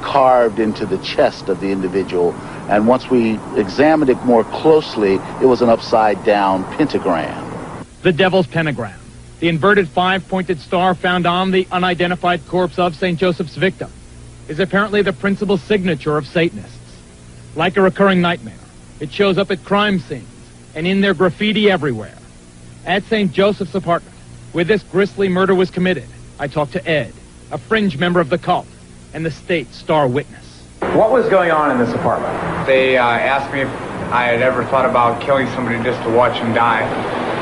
carved into the chest of the individual. And once we examined it more closely, it was an upside-down pentagram. The Devil's Pentagram, the inverted five-pointed star found on the unidentified corpse of St. Joseph's victim, is apparently the principal signature of Satanists. Like a recurring nightmare, it shows up at crime scenes and in their graffiti everywhere. At St. Joseph's apartment, where this grisly murder was committed, I talked to Ed, a fringe member of the cult, and the state star witness. What was going on in this apartment? They asked me if I had ever thought about killing somebody just to watch him die,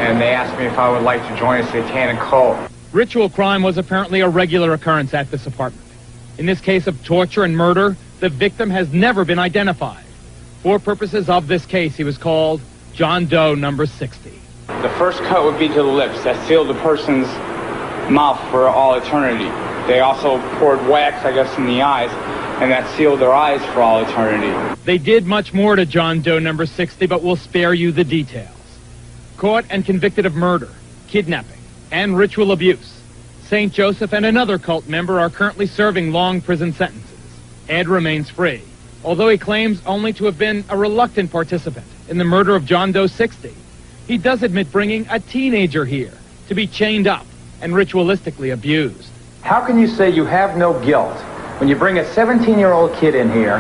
and they asked me if I would like to join a satanic cult. Ritual crime was apparently a regular occurrence at this apartment. In this case of torture and murder, the victim has never been identified. For purposes of this case, he was called John Doe number 60. The first cut would be to the lips. That sealed the person's mouth for all eternity. They also poured wax, I guess, in the eyes, and that sealed their eyes for all eternity. They did much more to John Doe number 60, but we'll spare you the details. Caught and convicted of murder, kidnapping, and ritual abuse, St. Joseph and another cult member are currently serving long prison sentences. Ed remains free, although he claims only to have been a reluctant participant in the murder of John Doe 60. He does admit bringing a teenager here to be chained up and ritualistically abused. How can you say you have no guilt when you bring a 17-year-old kid in here,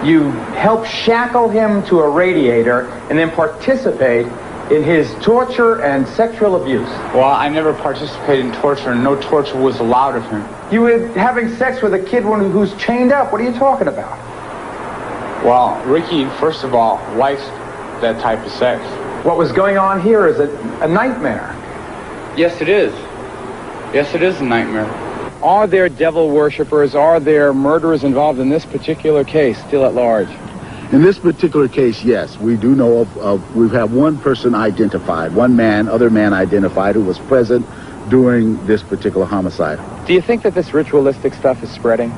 you help shackle him to a radiator, and then participate in his torture and sexual abuse? Well, I never participated in torture, and no torture was allowed of him. You were having sex with a kid who's chained up. What are you talking about? Well, Ricky, first of all, likes that type of sex. What was going on here is a nightmare. Yes, it is. Yes, it is a nightmare. Are there devil worshippers, are there murderers involved in this particular case still at large? In this particular case, yes. We do know we have one person identified, other man identified who was present during this particular homicide. Do you think that this ritualistic stuff is spreading?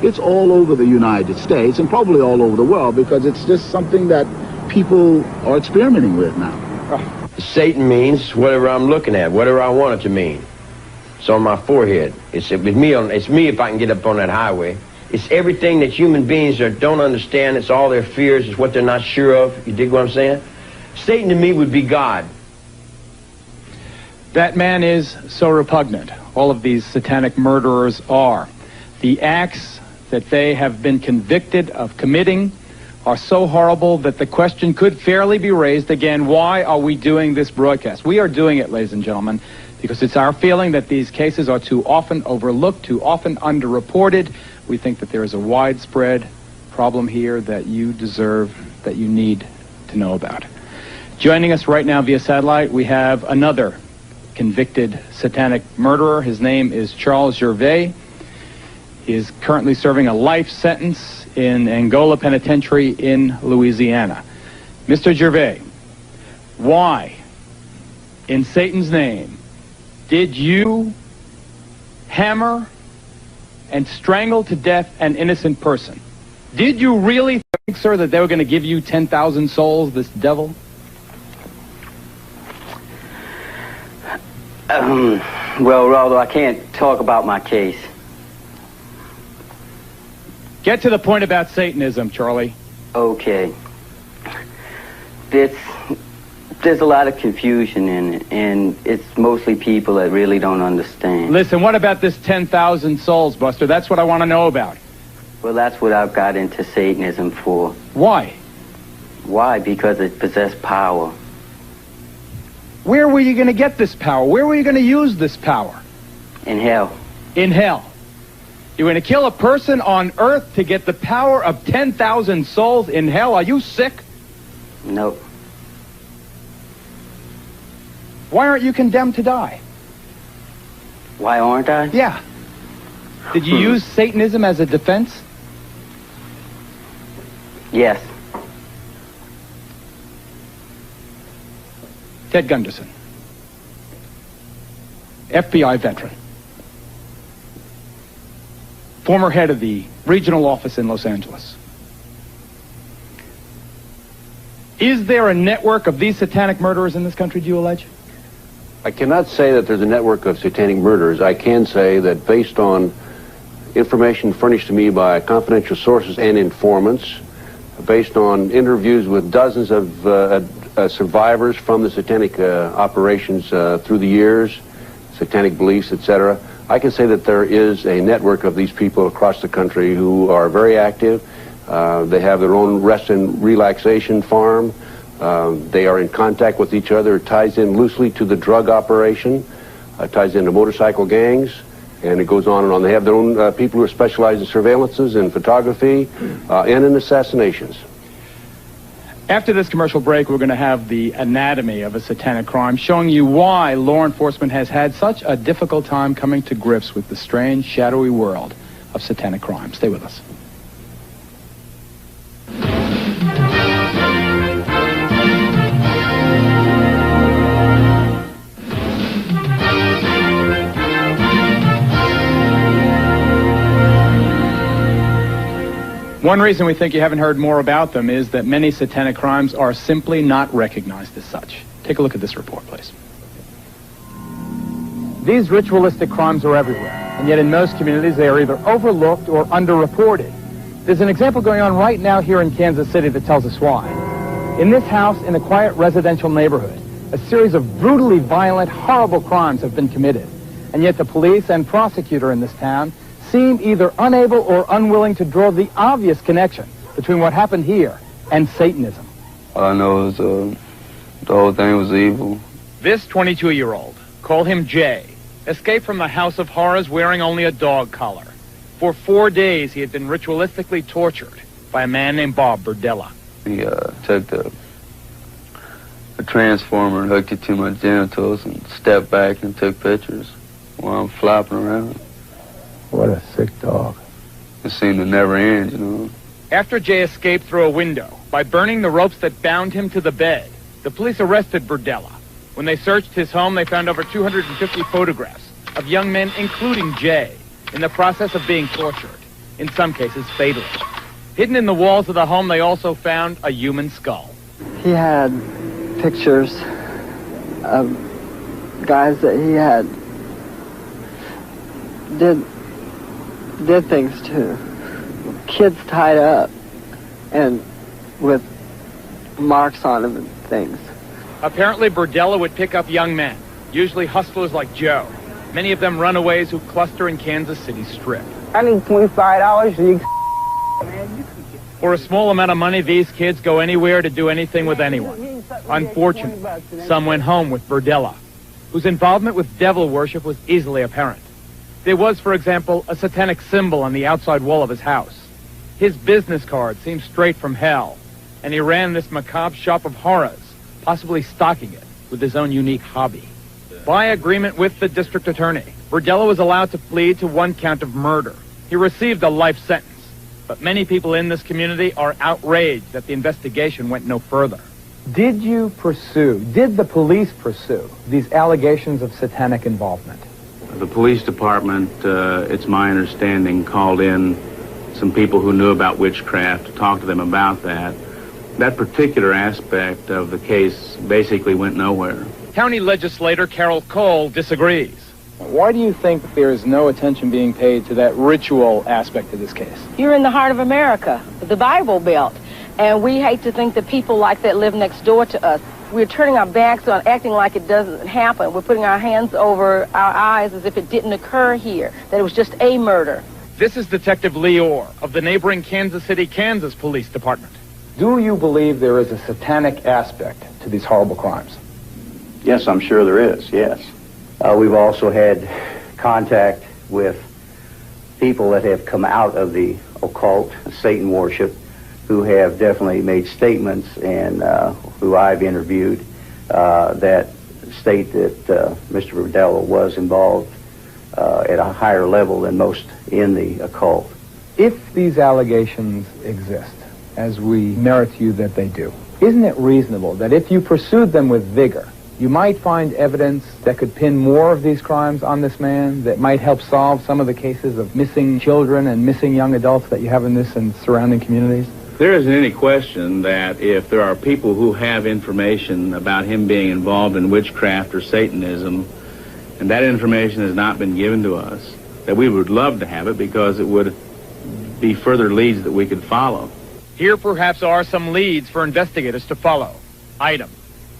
It's all over the United States and probably all over the world because it's just something that people are experimenting with now. Satan means whatever I'm looking at, whatever I want it to mean. It's on my forehead. It's me if I can get up on that highway. It's everything that human beings don't understand. It's all their fears. It's what they're not sure of. You dig what I'm saying? Satan to me would be God. That man is so repugnant. All of these satanic murderers are. The acts that they have been convicted of committing are so horrible that the question could fairly be raised again, why are we doing this broadcast? We are doing it, ladies and gentlemen, because it's our feeling that these cases are too often overlooked, too often underreported. We think that there is a widespread problem here that you deserve, that you need to know about. Joining us right now via satellite, we have another convicted satanic murderer. His name is Charles Gervais. He is currently serving a life sentence in Angola Penitentiary in Louisiana. Mr. Gervais, why, in Satan's name, did you hammer and strangled to death an innocent person. Did you really think, sir, that they were going to give you 10,000 souls, this devil? Well, Raldo, I can't talk about my case. Get to the point about Satanism, Charlie. Okay. There's a lot of confusion in it, and it's mostly people that really don't understand. Listen, what about this 10,000 souls, Buster? That's what I want to know about. Well, that's what I've got into Satanism for. Why? Why? Because it possessed power. Where were you going to get this power? Where were you going to use this power? In hell. In hell. You're going to kill a person on earth to get the power of 10,000 souls in hell? Are you sick? Nope. Why aren't you condemned to die? Why aren't I? Yeah. Did you use Satanism as a defense? Yes. Ted Gunderson, FBI veteran, former head of the regional office in Los Angeles. Is there a network of these satanic murderers in this country, do you allege? I cannot say that there's a network of satanic murderers. I can say that based on information furnished to me by confidential sources and informants, based on interviews with dozens of survivors from the satanic operations through the years, satanic beliefs, etc., I can say that there is a network of these people across the country who are very active. They have their own rest and relaxation farm. They are in contact with each other. It ties in loosely to the drug operation, ties into motorcycle gangs, and it goes on and on. They have their own people who are specialized in surveillances and photography and in assassinations. After this commercial break, we're going to have the anatomy of a satanic crime, showing you why law enforcement has had such a difficult time coming to grips with the strange, shadowy world of satanic crime. Stay with us. One reason we think you haven't heard more about them is that many satanic crimes are simply not recognized as such. Take a look at this report, please. These ritualistic crimes are everywhere, and yet in most communities they are either overlooked or underreported. There's an example going on right now here in Kansas City that tells us why. In this house, in a quiet residential neighborhood, a series of brutally violent, horrible crimes have been committed, and yet the police and prosecutor in this town seem either unable or unwilling to draw the obvious connection between what happened here and Satanism. All I know is the whole thing was evil. This 22-year-old, call him Jay, escaped from the House of Horrors wearing only a dog collar. For 4 days, he had been ritualistically tortured by a man named Bob Burdella. He took the transformer and hooked it to my genitals and stepped back and took pictures while I'm flopping around. What a sick dog. It seemed to never end, you know. After Jay escaped through a window by burning the ropes that bound him to the bed, the police arrested Burdella. When they searched his home, they found over 250 photographs of young men, including Jay, in the process of being tortured, in some cases fatally. Hidden in the walls of the home, they also found a human skull. He had pictures of guys that he had did things to. Kids tied up and with marks on them and things. Apparently, Burdella would pick up young men, usually hustlers like Joe. Many of them runaways who cluster in Kansas City's Strip. I need $25 so you For a small amount of money, these kids go anywhere to do anything with anyone. Unfortunately, some went home with Burdella, whose involvement with devil worship was easily apparent. There was, for example, a satanic symbol on the outside wall of his house. His business card seemed straight from hell, and he ran this macabre shop of horrors, possibly stocking it with his own unique hobby. By agreement with the district attorney, Burdella was allowed to plead to 1 count of murder. He received a life sentence, but many people in this community are outraged that the investigation went no further. Did the police pursue these allegations of satanic involvement? The police department, it's my understanding, called in some people who knew about witchcraft to talk to them about that. That particular aspect of the case basically went nowhere. County legislator Carol Cole disagrees. Why do you think there is no attention being paid to that ritual aspect of this case? You're in the heart of America, the Bible Belt, and we hate to think that people like that live next door to us. We're turning our backs on, acting like it doesn't happen. We're putting our hands over our eyes as if it didn't occur here, that it was just a murder. This is Detective Lee Orr of the neighboring Kansas City, Kansas Police Department. Do you believe there is a satanic aspect to these horrible crimes? Yes, I'm sure there is, yes. We've also had contact with people that have come out of the occult, Satan worship, who have definitely made statements, and who I've interviewed, that state that Mr. Burdella was involved at a higher level than most in the occult. If these allegations exist, as we narrate to you that they do, isn't it reasonable that if you pursued them with vigor, you might find evidence that could pin more of these crimes on this man, that might help solve some of the cases of missing children and missing young adults that you have in this and surrounding communities? There isn't any question that if there are people who have information about him being involved in witchcraft or Satanism, and that information has not been given to us, that we would love to have it because it would be further leads that we could follow. Here perhaps are some leads for investigators to follow. Item.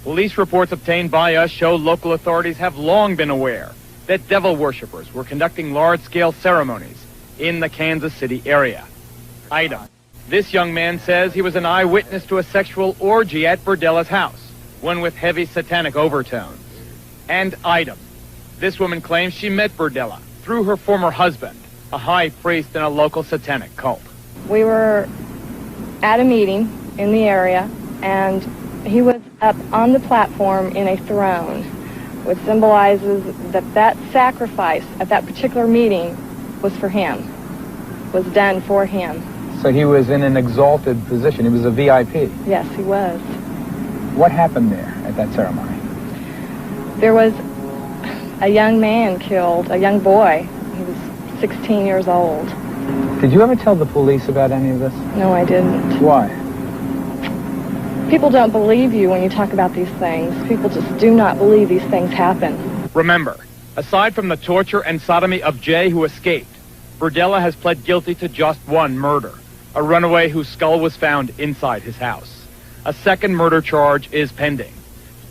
Police reports obtained by us show local authorities have long been aware that devil worshippers were conducting large-scale ceremonies in the Kansas City area. Item. This young man says he was an eyewitness to a sexual orgy at Burdella's house, one with heavy satanic overtones. And item. This woman claims she met Burdella through her former husband, a high priest in a local satanic cult. We were at a meeting in the area, and he was up on the platform in a throne, which symbolizes that that sacrifice at that particular meeting was for him, was done for him. So he was in an exalted position. He was a VIP. Yes, he was. What happened there at that ceremony? There was a young man killed, a young boy. He was 16 years old. Did you ever tell the police about any of this? No, I didn't. Why? People don't believe you when you talk about these things. People just do not believe these things happen. Remember, aside from the torture and sodomy of Jay, who escaped, Burdella has pled guilty to just one murder, a runaway whose skull was found inside his house. A second murder charge is pending.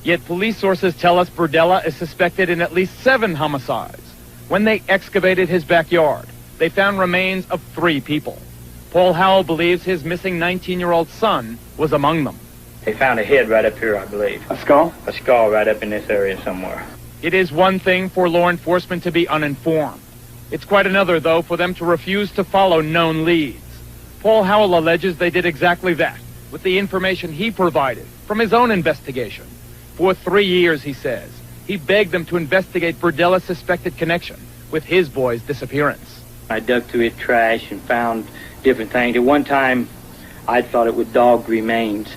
Yet police sources tell us Burdella is suspected in at least 7 homicides. When they excavated his backyard, they found remains of 3 people. Paul Howell believes his missing 19-year-old son was among them. They found a head right up here, I believe. A skull? A skull right up in this area somewhere. It is one thing for law enforcement to be uninformed. It's quite another, though, for them to refuse to follow known leads. Paul Howell alleges they did exactly that, with the information he provided from his own investigation. For 3 years, he says, he begged them to investigate Burdella's suspected connection with his boy's disappearance. I dug through his trash and found different things. At one time, I thought it was dog remains.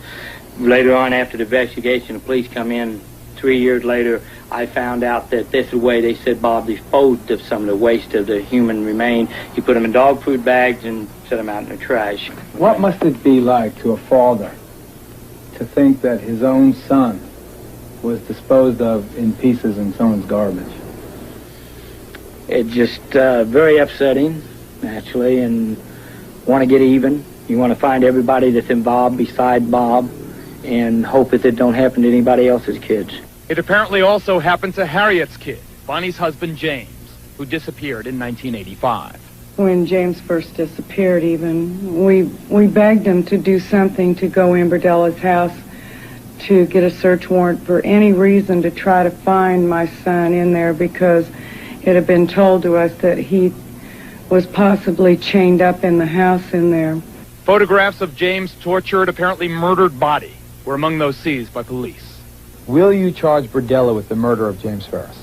Later on, after the investigation, the police come in 3 years later, I found out that this is the way they said Bob disposed of some of the waste of the human remain. He put them in dog food bags and set them out in the trash. What must it be like to a father to think that his own son was disposed of in pieces in someone's garbage? It's just very upsetting, naturally, and want to get even. You want to find everybody that's involved beside Bob and hope that it don't happen to anybody else's kids. It apparently also happened to Harriet's kid, Bonnie's husband James, who disappeared in 1985. When James first disappeared even, we begged him to do something to go in Burdella's house to get a search warrant for any reason to try to find my son in there, because it had been told to us that he was possibly chained up in the house in there. Photographs of James' tortured, apparently murdered body were among those seized by police. Will you charge Burdella with the murder of James Ferris?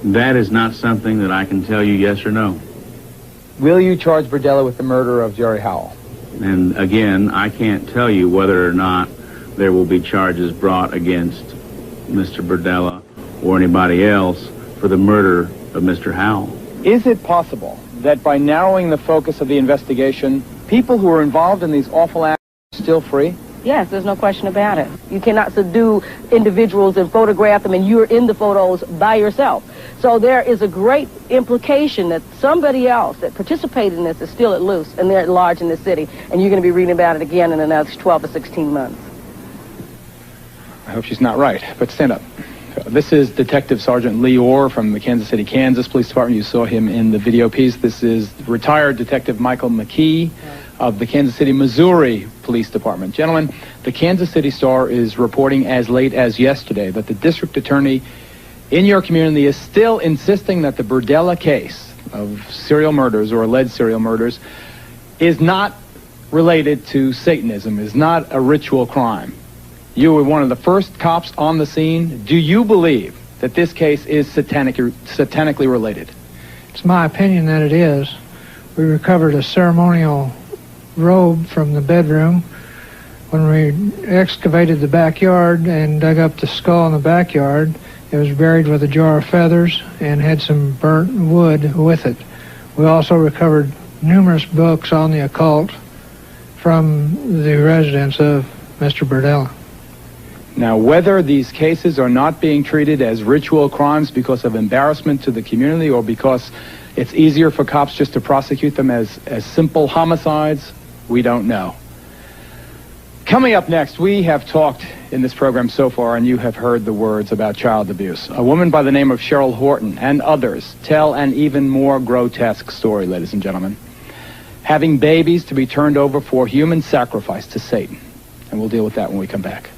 That is not something that I can tell you yes or no. Will you charge Burdella with the murder of Jerry Howell? And again, I can't tell you whether or not there will be charges brought against Mr. Burdella or anybody else for the murder of Mr. Howell. Is it possible that by narrowing the focus of the investigation, people who are involved in these awful acts are still free? Yes, there's no question about it. You cannot subdue individuals and photograph them, and you're in the photos by yourself. So there is a great implication that somebody else that participated in this is still at loose, and they're at large in this city, and you're going to be reading about it again in another 12 or 16 months. I hope she's not right, but stand up. This is Detective Sergeant Lee Orr from the Kansas City, Kansas Police Department. You saw him in the video piece. This is retired Detective Michael McKee of the Kansas City, Missouri Police Department. Gentlemen, the Kansas City Star is reporting as late as yesterday that the district attorney in your community is still insisting that the Burdella case of serial murders or alleged serial murders is not related to Satanism, is not a ritual crime. You were one of the first cops on the scene. Do you believe that this case is satanically related? It's my opinion that it is. We recovered a ceremonial robe from the bedroom. When we excavated the backyard and dug up the skull in the backyard, it was buried with a jar of feathers and had some burnt wood with it. We also recovered numerous books on the occult from the residence of Mr. Burdella. Now, whether these cases are not being treated as ritual crimes because of embarrassment to the community or because it's easier for cops just to prosecute them as simple homicides, we don't know. Coming up next, we have talked in this program so far, and you have heard the words about child abuse. A woman by the name of Cheryl Horton and others tell an even more grotesque story, ladies and gentlemen. Having babies to be turned over for human sacrifice to Satan. And we'll deal with that when we come back.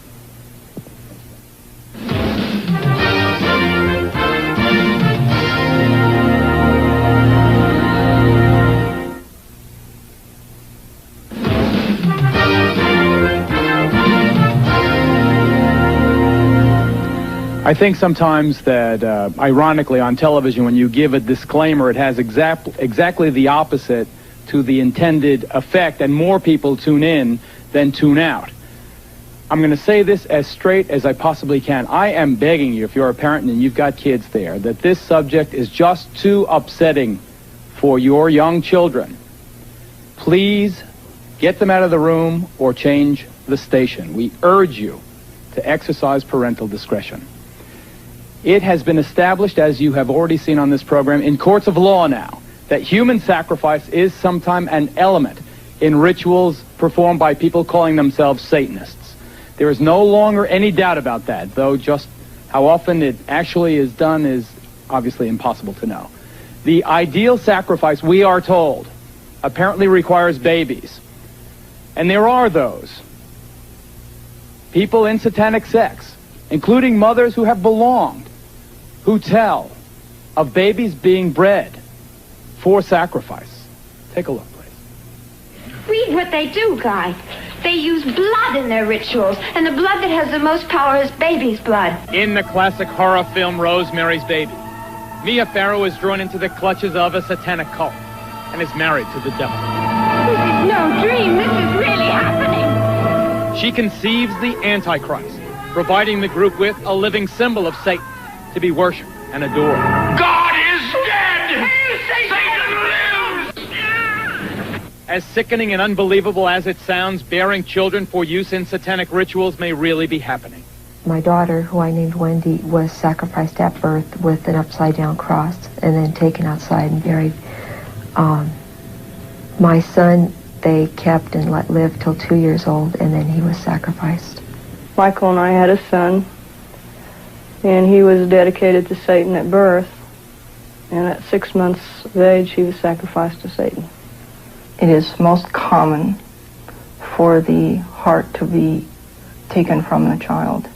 I think sometimes that, ironically, on television, when you give a disclaimer, it has exactly the opposite to the intended effect, and more people tune in than tune out. I'm going to say this as straight as I possibly can. I am begging you, if you're a parent and you've got kids there, that this subject is just too upsetting for your young children. Please get them out of the room or change the station. We urge you to exercise parental discretion. It has been established, as you have already seen on this program, in courts of law now, that human sacrifice is sometimes an element in rituals performed by people calling themselves Satanists. There is no longer any doubt about that, though just how often it actually is done is obviously impossible to know. The ideal sacrifice, we are told, apparently requires babies. And there are those people in satanic sex, including mothers who have belonged, who tell of babies being bred for sacrifice. Take a look, please. Read what they do, Guy. They use blood in their rituals, and the blood that has the most power is baby's blood. In the classic horror film Rosemary's Baby, Mia Farrow is drawn into the clutches of a satanic cult and is married to the devil. This is no dream. This is really happening. She conceives the Antichrist, providing the group with a living symbol of Satan to be worshipped and adored. God is dead! Satan lives! As sickening and unbelievable as it sounds, bearing children for use in satanic rituals may really be happening. My daughter, who I named Wendy, was sacrificed at birth with an upside-down cross and then taken outside and buried. My son, they kept and let live till 2 years old, and then he was sacrificed. Michael and I had a son, and he was dedicated to Satan at birth, and at 6 months of age, he was sacrificed to Satan. It is most common for the heart to be taken from the child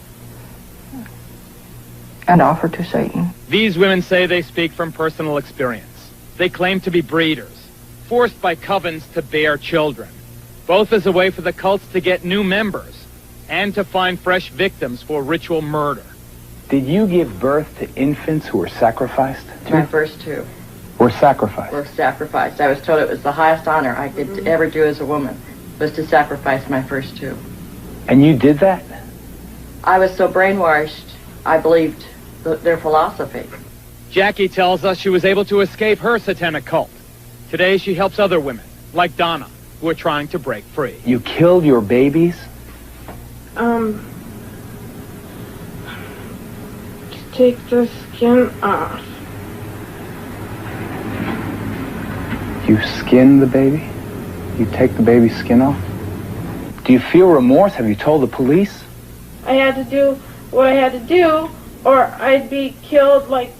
and offered to Satan. These women say they speak from personal experience. They claim to be breeders, forced by covens to bear children, both as a way for the cults to get new members and to find fresh victims for ritual murder. Did you give birth to infants who were sacrificed? My first two Were sacrificed? were sacrificed. I was told it was the highest honor I could ever do as a woman, was to sacrifice my first two. And you did that? I was so brainwashed, I believed their philosophy. Jackie tells us she was able to escape her satanic cult. Today she helps other women, like Donna, who are trying to break free. You killed your babies? Take the skin off. You skin the baby? You take the baby's skin off? Do you feel remorse? Have you told the police? I had to do what I had to do, or I'd be killed like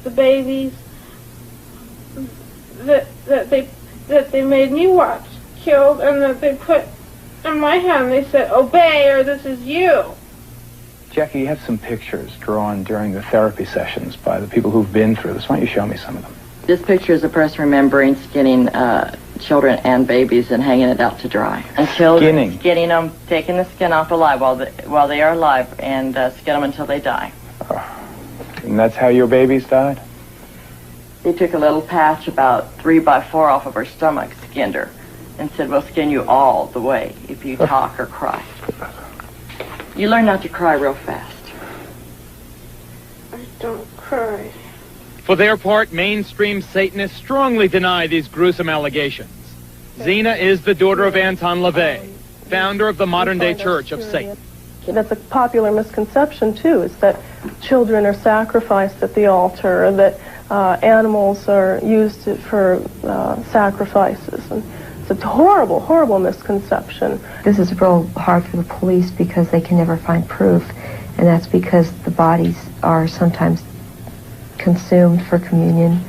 the babies that they made me watch killed, and that they put in my hand. They said, "Obey, or this is you." Jackie, you have some pictures drawn during the therapy sessions by the people who've been through this. Why don't you show me some of them? This picture is a person remembering skinning children and babies and hanging it out to dry. Until skinning them, taking the skin off alive while they are alive, and skin them until they die. And that's how your babies died? They took a little patch about 3 by 4 off of her stomach, skinned her, and said, "We'll skin you all the way if you talk or cry." You learn not to cry real fast. I don't cry. For their part, mainstream Satanists strongly deny these gruesome allegations. Zena is the daughter of Anton LaVey, founder of the modern-day Church of Satan. That's a popular misconception, too, is that children are sacrificed at the altar, or that animals are used for sacrifices. And it's a horrible, horrible misconception. This is real hard for the police because they can never find proof, and that's because the bodies are sometimes consumed for communion,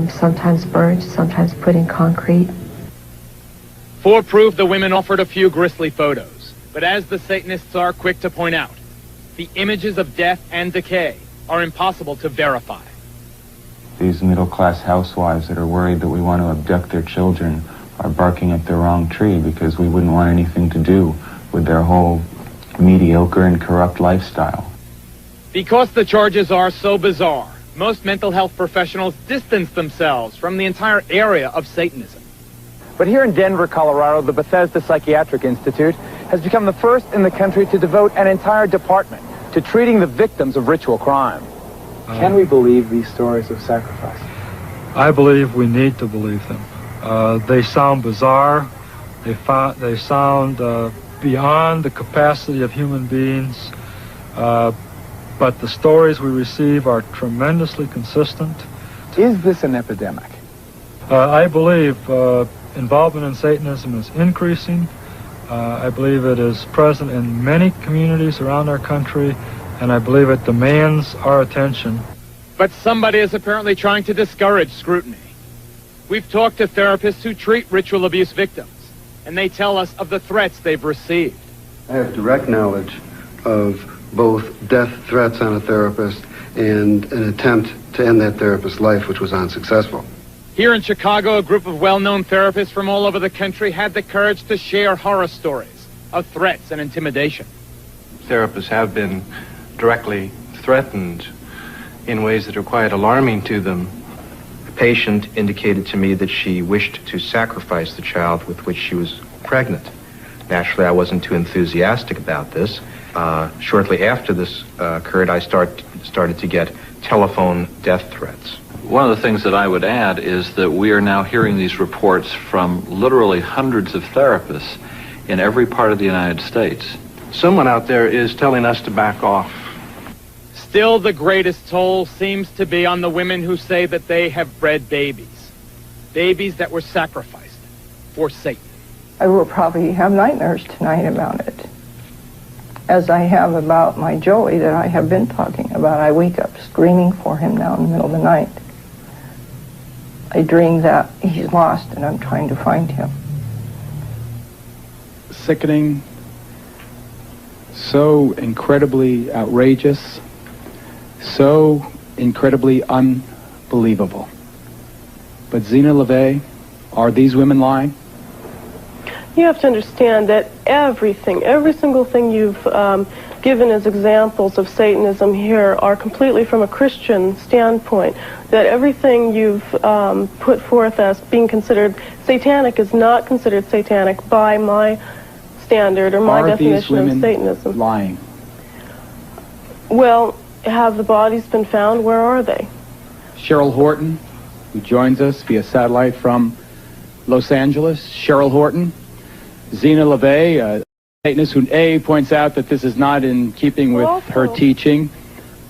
sometimes burnt, sometimes put in concrete. For proof, the women offered a few grisly photos. But as the Satanists are quick to point out, the images of death and decay are impossible to verify. These middle-class housewives that are worried that we want to abduct their children are barking up the wrong tree, because we wouldn't want anything to do with their whole mediocre and corrupt lifestyle. Because the charges are so bizarre, most mental health professionals distance themselves from the entire area of Satanism. But here in Denver, Colorado, the Bethesda Psychiatric Institute has become the first in the country to devote an entire department to treating the victims of ritual crime. Can we believe these stories of sacrifice? I believe we need to believe them. They sound bizarre. They sound beyond the capacity of human beings. But the stories we receive are tremendously consistent. Is this an epidemic? I believe involvement in Satanism is increasing. I believe it is present in many communities around our country, and I believe it demands our attention. But somebody is apparently trying to discourage scrutiny. We've talked to therapists who treat ritual abuse victims, and they tell us of the threats they've received. I have direct knowledge of both death threats on a therapist and an attempt to end that therapist's life, which was unsuccessful. Here in Chicago, a group of well-known therapists from all over the country had the courage to share horror stories of threats and intimidation. Therapists have been directly threatened in ways that are quite alarming to them. A patient indicated to me that she wished to sacrifice the child with which she was pregnant. Naturally, I wasn't too enthusiastic about this. Shortly after this occurred, I started to get telephone death threats. One of the things that I would add is that we are now hearing these reports from literally hundreds of therapists in every part of the United States. Someone out there is telling us to back off. Still, the greatest toll seems to be on the women who say that they have bred babies. Babies that were sacrificed for Satan. I will probably have nightmares tonight about it, as I have about my Joey that I have been talking about. I wake up screaming for him now in the middle of the night. I dream that he's lost and I'm trying to find him. Sickening, so incredibly outrageous, so incredibly unbelievable. But Zena LaVey, are these women lying? You have to understand that everything, every single thing you've given as examples of Satanism here are completely from a Christian standpoint. That everything you've put forth as being considered satanic is not considered satanic by my standard or my definition of Satanism. Lying? Well, have the bodies been found? Where are they? Cheryl Horton, who joins us via satellite from Los Angeles. Cheryl Horton. Zena LeVay, a Satanist who A, points out that this is not in keeping with her teaching,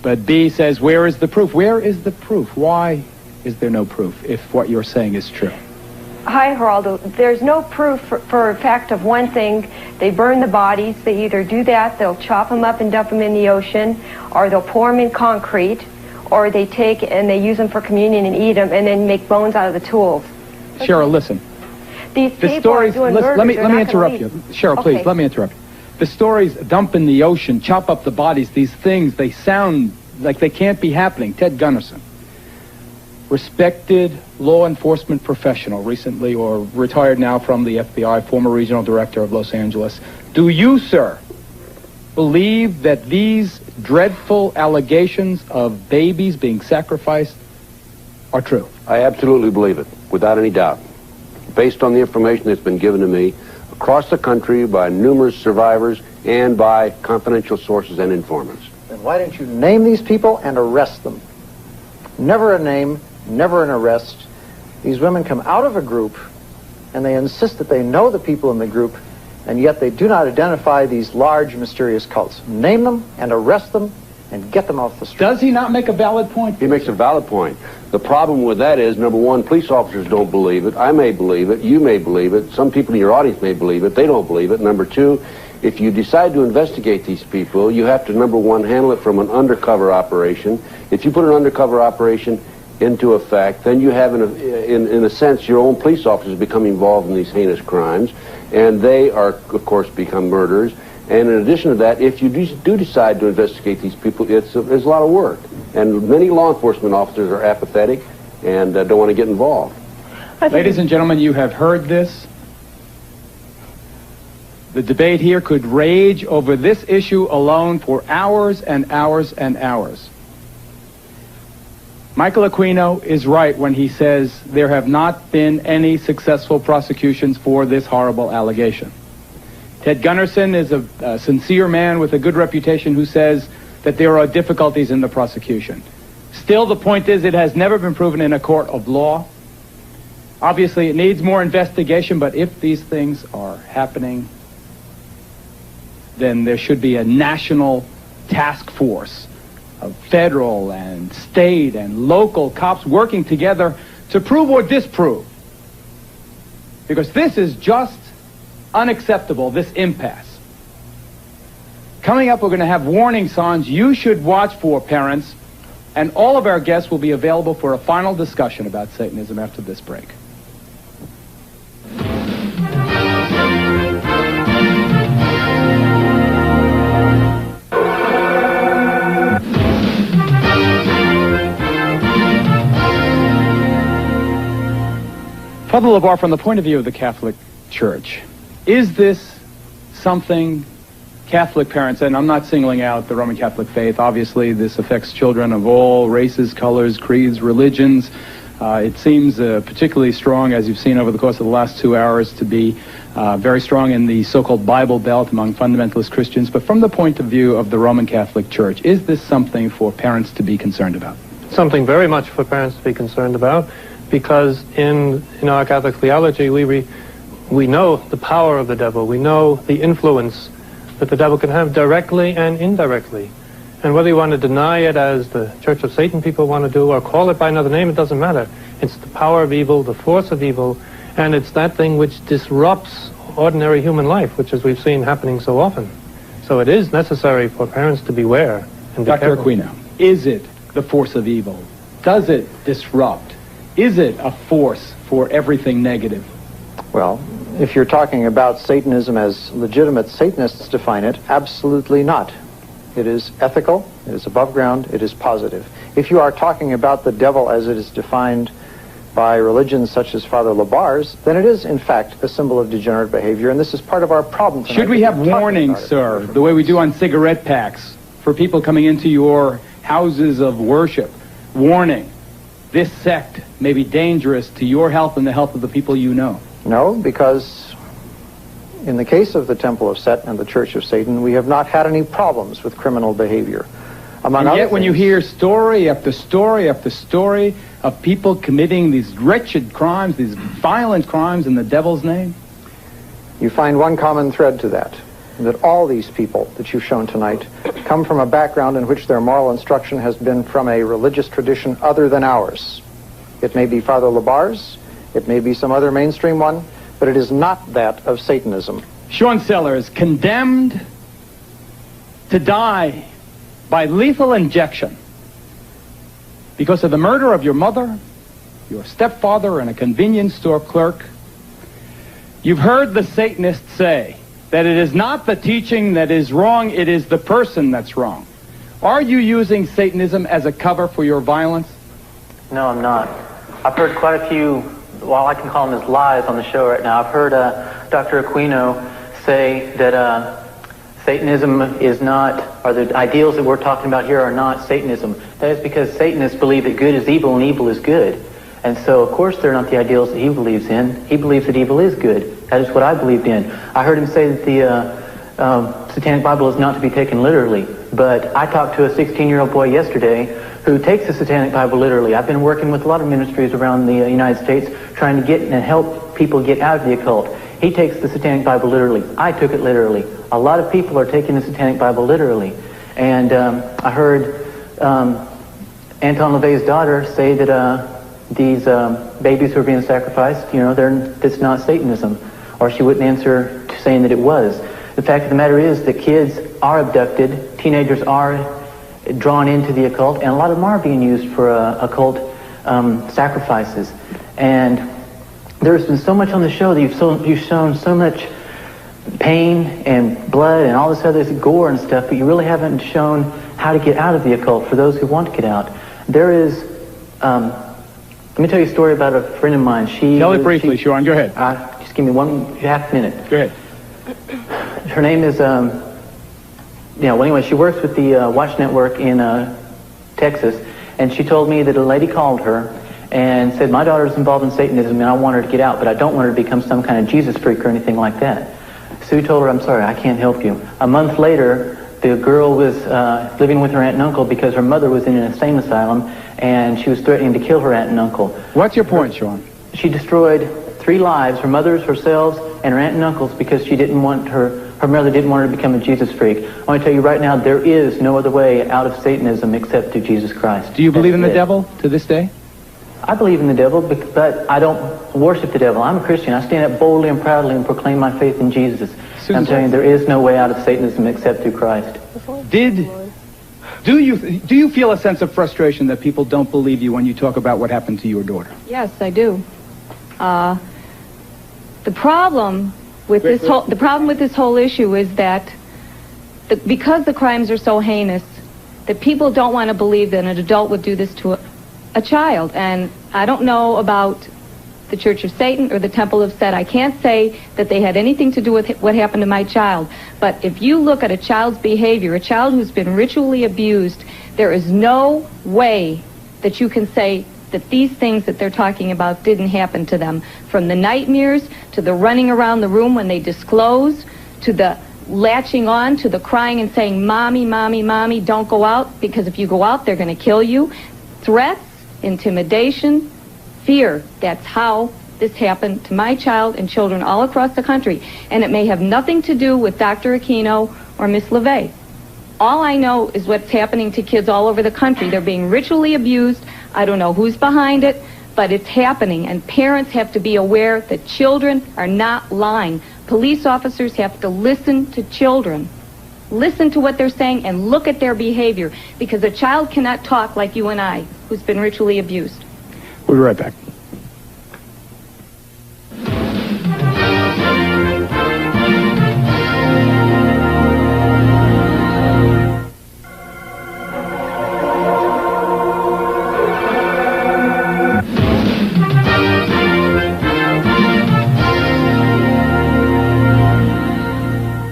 but B says, where is the proof? Where is the proof? Why is there no proof if what you're saying is true? Hi, Geraldo. There's no proof for a fact of one thing. They burn the bodies. They either do that, they'll chop them up and dump them in the ocean, or they'll pour them in concrete, or they take and they use them for communion and eat them and then make bones out of the tools. Cheryl, listen. These The people stories, are doing listen, let me murders. interrupt you. Cheryl, please, let me interrupt you. The stories dump in the ocean, chop up the bodies, these things, they sound like they can't be happening. Ted Gunderson, respected law enforcement professional, recently or retired now from the FBI, former regional director of Los Angeles. Do you, sir, believe that these dreadful allegations of babies being sacrificed are true? I absolutely believe it, without any doubt. Based on the information that's been given to me across the country by numerous survivors and by confidential sources and informants. Then why don't you name these people and arrest them? Never a name, never an arrest. These women come out of a group and they insist that they know the people in the group, and yet they do not identify these large mysterious cults. Name them and arrest them and get them off the street. Does he not make a valid point? He makes a valid point. The problem with that is, number one, police officers don't believe it. I may believe it. You may believe it. Some people in your audience may believe it. They don't believe it. Number two, if you decide to investigate these people, you have to, number one, handle it from an undercover operation. If you put an undercover operation into effect, then you have, in a sense, your own police officers become involved in these heinous crimes, and they are, of course, become murderers. And in addition to that, if you do decide to investigate these people, it's a lot of work. And many law enforcement officers are apathetic and don't want to get involved. Ladies and gentlemen, you have heard this. The debate here could rage over this issue alone for hours and hours and hours. Michael Aquino is right when he says there have not been any successful prosecutions for this horrible allegation. Ted Gunderson is a sincere man with a good reputation who says that there are difficulties in the prosecution. Still, the point is it has never been proven in a court of law. Obviously, it needs more investigation, but if these things are happening, then there should be a national task force of federal and state and local cops working together to prove or disprove. Because this is just unacceptable, this impasse. Coming up, we're going to have warning signs you should watch for, parents, and all of our guests will be available for a final discussion about Satanism after this break. Father LeBar, from the point of view of the Catholic Church, is this something Catholic parents, and I'm not singling out the Roman Catholic faith, obviously this affects children of all races, colors, creeds, religions. It seems particularly strong, as you've seen over the course of the last 2 hours, to be very strong in the so-called Bible Belt among fundamentalist Christians. But from the point of view of the Roman Catholic Church, is this something for parents to be concerned about? Something very much for parents to be concerned about, because in our Catholic theology, we know the power of the devil. We know the influence that the devil can have directly and indirectly. And whether you want to deny it, as the Church of Satan people want to do, or call it by another name, it doesn't matter. It's the power of evil, the force of evil, and it's that thing which disrupts ordinary human life, which, as we've seen, happening so often. So it is necessary for parents to beware and be Dr. careful. Aquino, is it the force of evil? Does it disrupt? Is it a force for everything negative? Well, if you're talking about Satanism as legitimate Satanists define it, absolutely not. It is ethical, it is above ground, it is positive. If you are talking about the devil as it is defined by religions such as Father LeBar's, then it is, in fact, a symbol of degenerate behavior, and this is part of our problem tonight. Should we have warnings, sir, the way we do on cigarette packs, for people coming into your houses of worship? Warning, this sect may be dangerous to your health and the health of the people you know. No, because in the case of the Temple of Set and the Church of Satan, we have not had any problems with criminal behavior. Among and other yet when you things- hear story after story after story of people committing these wretched crimes, these violent crimes in the devil's name, you find one common thread to that all these people that you've shown tonight come from a background in which their moral instruction has been from a religious tradition other than ours. It may be Father Labar's, it may be some other mainstream one, but it is not that of Satanism. Sean Sellers, condemned to die by lethal injection because of the murder of your mother, your stepfather, and a convenience store clerk. You've heard the Satanists say that it is not the teaching that is wrong, it is the person that's wrong. Are you using Satanism as a cover for your violence? No, I'm not. I've heard quite a few, well, I can call them as lies on the show right now. I've heard Dr. Aquino say that Satanism is not, or the ideals that we're talking about here are not Satanism. That is because Satanists believe that good is evil and evil is good. And so, of course, they're not the ideals that he believes in. He believes that evil is good. That is what I believed in. I heard him say that the Satanic Bible is not to be taken literally. But I talked to a 16-year-old boy yesterday who takes the Satanic Bible literally. I've been working with a lot of ministries around the United States trying to get and help people get out of the occult. He takes the Satanic Bible literally. I took it literally. A lot of people are taking the Satanic Bible literally. And I heard Anton LaVey's daughter say that these babies who are being sacrificed, that's not Satanism. Or she wouldn't answer to saying that it was. The fact of the matter is that kids are abducted, teenagers are drawn into the occult, and a lot of them are being used for occult sacrifices. And there's been so much on the show that you've shown so much pain and blood and all this other gore and stuff, but you really haven't shown how to get out of the occult for those who want to get out. There is, let me tell you a story about a friend of mine. Tell it briefly, Sean. Go ahead. Just give me 1.5 minutes. Go ahead. Her name is, anyway, she works with the Watch Network in Texas, and she told me that a lady called her and said, my daughter's involved in Satanism and I want her to get out, but I don't want her to become some kind of Jesus freak or anything like that. Sue told her, I'm sorry, I can't help you. A month later, the girl was living with her aunt and uncle because her mother was in an insane asylum and she was threatening to kill her aunt and uncle. What's your point, Sean? She destroyed 3 lives, her mother's, herself, and her aunt and uncle's, because she didn't want her mother didn't want her to become a Jesus freak. I want to tell you right now, there is no other way out of Satanism except through Jesus Christ. Do you believe in the devil to this day? I believe in the devil, but I don't worship the devil. I'm a Christian. I stand up boldly and proudly and proclaim my faith in Jesus. I'm telling you, there is no way out of Satanism except through Christ. Do you feel a sense of frustration that people don't believe you when you talk about what happened to your daughter? Yes, I do. The problem with this whole issue is that because the crimes are so heinous, that people don't want to believe that an adult would do this to a child. And I don't know about the Church of Satan or the Temple of Set. I can't say that they had anything to do with what happened to my child. But if you look at a child's behavior, a child who's been ritually abused, there is no way that you can say that these things that they're talking about didn't happen to them. From the nightmares, to the running around the room when they disclose, to the latching on, to the crying and saying, Mommy, Mommy, Mommy, don't go out, because if you go out, they're going to kill you. Threats, intimidation, fear. That's how this happened to my child and children all across the country. And it may have nothing to do with Dr. Aquino or Miss LaVey. All I know is what's happening to kids all over the country. They're being ritually abused. I don't know who's behind it, but it's happening. And parents have to be aware that children are not lying. Police officers have to listen to children. Listen to what they're saying and look at their behavior, because a child cannot talk like you and I, who's been ritually abused. We'll be right back.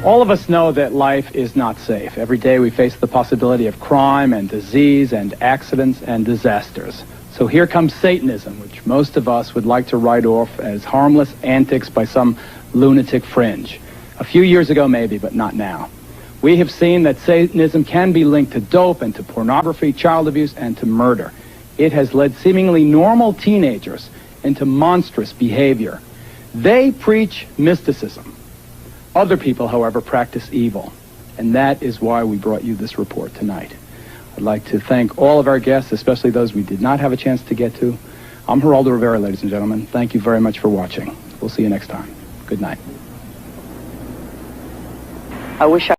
All of us know that life is not safe. Every day we face the possibility of crime and disease and accidents and disasters. So here comes Satanism, which most of us would like to write off as harmless antics by some lunatic fringe. A few years ago maybe, but not now. We have seen that Satanism can be linked to dope and to pornography, child abuse, and to murder. It has led seemingly normal teenagers into monstrous behavior. They preach mysticism. Other people, however, practice evil. And that is why we brought you this report tonight. I'd like to thank all of our guests, especially those we did not have a chance to get to. I'm Geraldo Rivera, ladies and gentlemen. Thank you very much for watching. We'll see you next time. Good night. I wish I